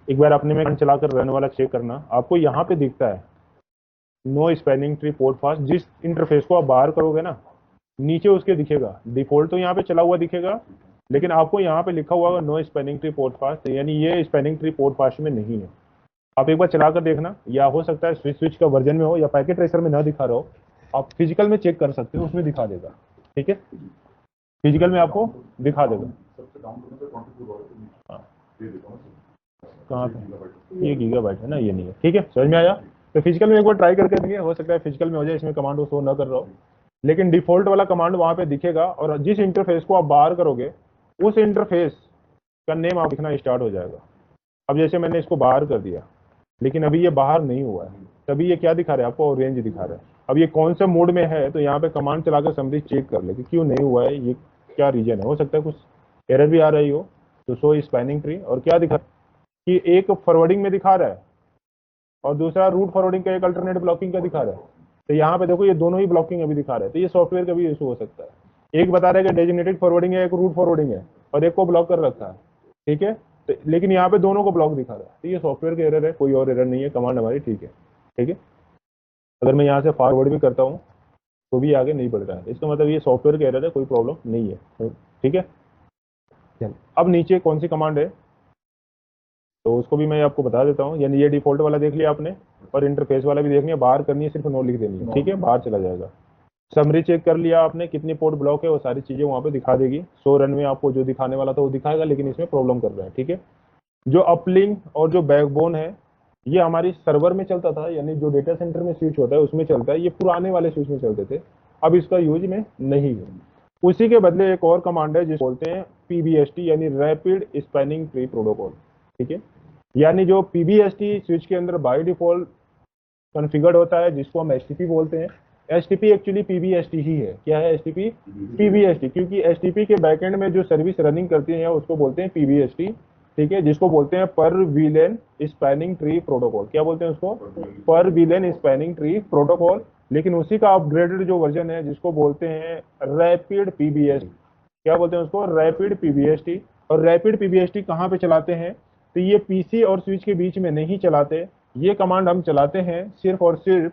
एक बार अपने में चलाकर रन वाला चेक करना, आपको यहाँ पे दिखता है no spanning tree port fast. जिस इंटरफेस को आप बाहर करोगे ना, नीचे उसके दिखेगा, डिफॉल्ट तो यहाँ पे चला हुआ दिखेगा, लेकिन आपको यहाँ पे लिखा हुआ no spanning tree port fast, यानी ये स्पैनिंग ट्री पोर्ट फास्ट में नहीं है। आप एक बार चला कर देखना, या हो सकता है स्विच का वर्जन में हो या पैकेट ट्रेसर में ना दिखा रहा हो, आप फिजिकल में चेक कर सकते हो, उसमें दिखा देगा, ठीक है। फिजिकल में आपको दिखा देगा। कहाँ पे? ये गीगाबाइट है ना, ये नहीं है, ठीक है। समझ में आया? तो फिजिकल में एक बार ट्राई करके देखिए, हो सकता है फिजिकल में हो जाए, इसमें कमांड शो ना कर रहा हो, लेकिन डिफॉल्ट वाला कमांड वहां पे दिखेगा, और जिस इंटरफेस को आप बाहर करोगे उस इंटरफेस का नेम आप लिखना स्टार्ट हो जाएगा। अब जैसे मैंने इसको बाहर कर दिया, लेकिन अभी ये बाहर नहीं हुआ है, तभी ये क्या दिखा रहा है आपको, ऑरेंज दिखा रहा है। अब ये कौन सा मोड में है, तो यहाँ पे कमांड चलाकर समरी चेक कर ले कि क्यों नहीं हुआ है, ये क्या रीजन है। हो सकता है कुछ एरर भी आ रही हो। तो शो स्पैनिंग ट्री, और क्या दिखा कि एक फॉरवर्डिंग में दिखा रहा है और दूसरा रूट फॉरवर्डिंग का एक अल्टरनेट ब्लॉकिंग का दिखा रहा है। तो यहाँ पे देखो ये दोनों ही ब्लॉकिंग अभी दिखा रहे हैं, तो ये सॉफ्टवेयर का भी इशू हो सकता है। एक बता रहा है कि डेजिग्नेटेड फॉरवर्डिंग है, एक रूट फॉरवर्डिंग है, और एक को ब्लॉक कर रखा है, ठीक है। तो लेकिन यहाँ पे दोनों को ब्लॉक दिखा रहा है, तो ये सॉफ्टवेयर का एरर है, कोई और एरर नहीं है, कमांड हमारी ठीक है, ठीक है। अगर मैं यहाँ से फॉरवर्ड भी करता हूँ तो भी आगे नहीं बढ़ रहा है, इसका मतलब ये सॉफ्टवेयर का एरर है, कोई प्रॉब्लम नहीं है, ठीक है। अब नीचे कौन सी कमांड है तो उसको भी मैं आपको बता देता हूँ। यानी ये डिफॉल्ट वाला देख लिया आपने, और इंटरफेस वाला भी देखनी है, बाहर करनी है, सिर्फ नो लिख देनी है, ठीक है, बाहर चला जाएगा। समरी चेक कर लिया आपने, कितनी पोर्ट ब्लॉक है, वो सारी चीजें वहां पे दिखा देगी। शो रन में आपको जो दिखाने वाला था वो दिखाएगा, लेकिन इसमें प्रॉब्लम कर रहा है, ठीक है। जो अपलिंक और जो बैकबोन है, ये हमारी सर्वर में चलता था, यानी जो डेटा सेंटर में स्विच होता है उसमें चलता है, ये पुराने वाले स्विच में चलते थे, अब इसका यूज में नहीं है। उसी के बदले एक और कमांड है जिसे बोलते हैं पीबीएसटी यानी रैपिड स्पैनिंग ट्री प्रोटोकॉल, ठीक है। यानी जो पीबीएसटी स्विच के अंदर बाय डिफॉल्ट कॉन्फ़िगर्ड होता है, जिसको हम एसटीपी बोलते हैं। एसटीपी एक्चुअली पीबीएसटी ही है। क्या है एसटीपी? पीबीएसटी, क्योंकि एसटीपी के बैकएंड में जो सर्विस रनिंग करती है उसको बोलते हैं पीबीएसटी, ठीक है, जिसको बोलते हैं पर विलेन स्पैनिंग ट्री प्रोटोकॉल। क्या बोलते हैं उसको? पर विलेन स्पैनिंग ट्री प्रोटोकॉल। लेकिन उसी का अपग्रेडेड जो वर्जन है जिसको बोलते हैं रैपिड पीबीएसटी। क्या बोलते हैं उसको? रैपिड पीबीएसटी। और रैपिड पीबीएसटी कहाँ पे चलाते हैं? तो ये पीसी और स्विच के बीच में नहीं चलाते। ये कमांड हम चलाते हैं सिर्फ और सिर्फ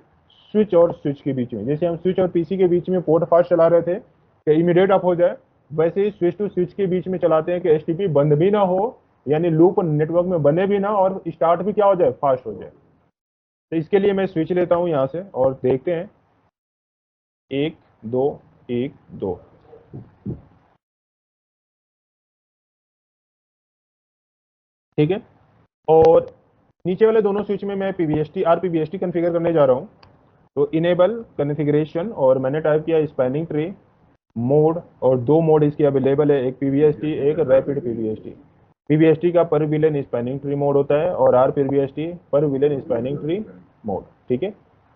स्विच और स्विच के बीच में। जैसे हम स्विच और पीसी के बीच में पोर्ट फास्ट चला रहे थे कि इमीडिएट अप हो जाए, वैसे ही स्विच टू स्विच के बीच में चलाते हैं कि एसटीपी बंद भी ना हो, यानी लूप नेटवर्क में बने भी ना, और स्टार्ट भी क्या हो जाए? फास्ट हो जाए। तो इसके लिए मैं स्विच लेता हूं यहां से और देखते हैं 1 2 1 2। ठीक है, और नीचे वाले दोनों स्विच में मैं पीबीएसटी आरपीबीएसटी कॉन्फ़िगर करने जा रहा हूं। तो इनेबल कॉन्फ़िगरेशन, और मैंने टाइप किया स्पैनिंग ट्री मोड, और दो मोड इसके अवेलेबल है, एक पीबीएसटी एक रैपिड पीबीएसटी। पीबीएसटी का पर विलेन स्पैनिंग ट्री मोड होता है और आरपीबीएसटी पर विलेन स्पैनिंग ट्री मोड, ठीक है।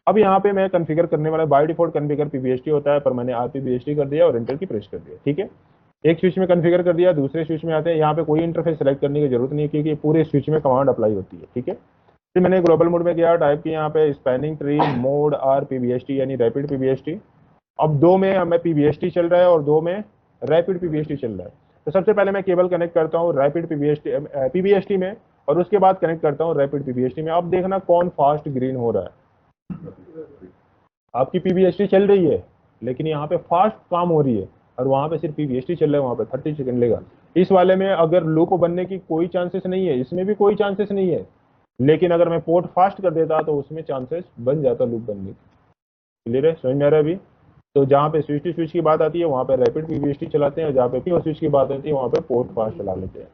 अब यहाँ पे मैं कॉन्फ़िगर करने वाला बाय डिफॉल्ट कॉन्फ़िगर पीबीएसटी होता है, पर मैंने आरपीबीएसटी कर दिया और एंटर की प्रेस कर दिया, ठीक है। एक स्विच में कॉन्फ़िगर कर दिया, दूसरे स्विच में आते हैं। यहाँ पे कोई इंटरफेस सेलेक्ट करने की जरूरत नहीं है, क्योंकि पूरे स्विच में कमांड अप्लाई होती है, ठीक है। फिर मैंने ग्लोबल मोड में गया, टाइप किया यहाँ पे स्पैनिंग ट्री मोड आरपीबीएसटी यानी रैपिड पीबीएसटी। अब दो में हमें पीबीएसटी चल रहा है और दो में रैपिड पीबीएसटी चल रहा है। तो सबसे पहले मैं केबल कनेक्ट करता हूँ रैपिड पीबीएसटी में, और उसके बाद कनेक्ट करता हूँ रैपिड पीबीएसटी में। अब देखना कौन फास्ट ग्रीन हो रहा है। आपकी पीबीएसटी चल रही है लेकिन यहाँ पे फास्ट काम हो रही है, और वहां पे सिर्फ पीबीएसटी चल रहा है, वहां पे 30 सेकंड लेगा। इस वाले में अगर लूप बनने की कोई चांसेस नहीं है, इसमें भी कोई चांसेस नहीं है, लेकिन अगर मैं पोर्ट फास्ट कर देता तो उसमें चांसेस बन जाता लूप बनने की। क्लियर है? समझ में आ रहा है अभी? तो जहाँ पे स्विच टू स्विच की बात आती है वहां पे रैपिड पीबीएसटी चलाते हैं, और जहाँ पे पी और स्विच की बात आती है वहां पे पोर्ट फास्ट चला लेते हैं।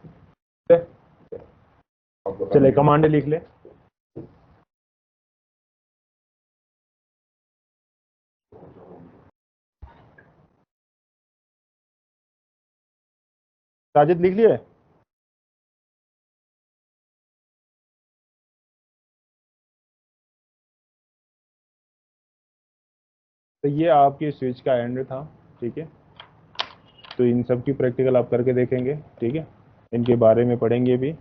चले कमांड लिख ले। साजिद लिख लिया है? तो ये आपकी स्विच का एंड था, ठीक है। तो इन सब की प्रैक्टिकल आप करके देखेंगे, ठीक है, इनके बारे में पढ़ेंगे भी।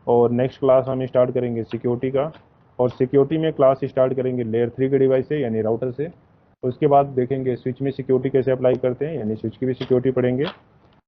और नेक्स्ट क्लास हम स्टार्ट करेंगे सिक्योरिटी का, और सिक्योरिटी में क्लास स्टार्ट करेंगे लेयर 3 के डिवाइस से यानी राउटर से। उसके बाद देखेंगे स्विच में सिक्योरिटी कैसे अप्लाई करते हैं, यानी स्विच की भी सिक्योरिटी पढ़ेंगे।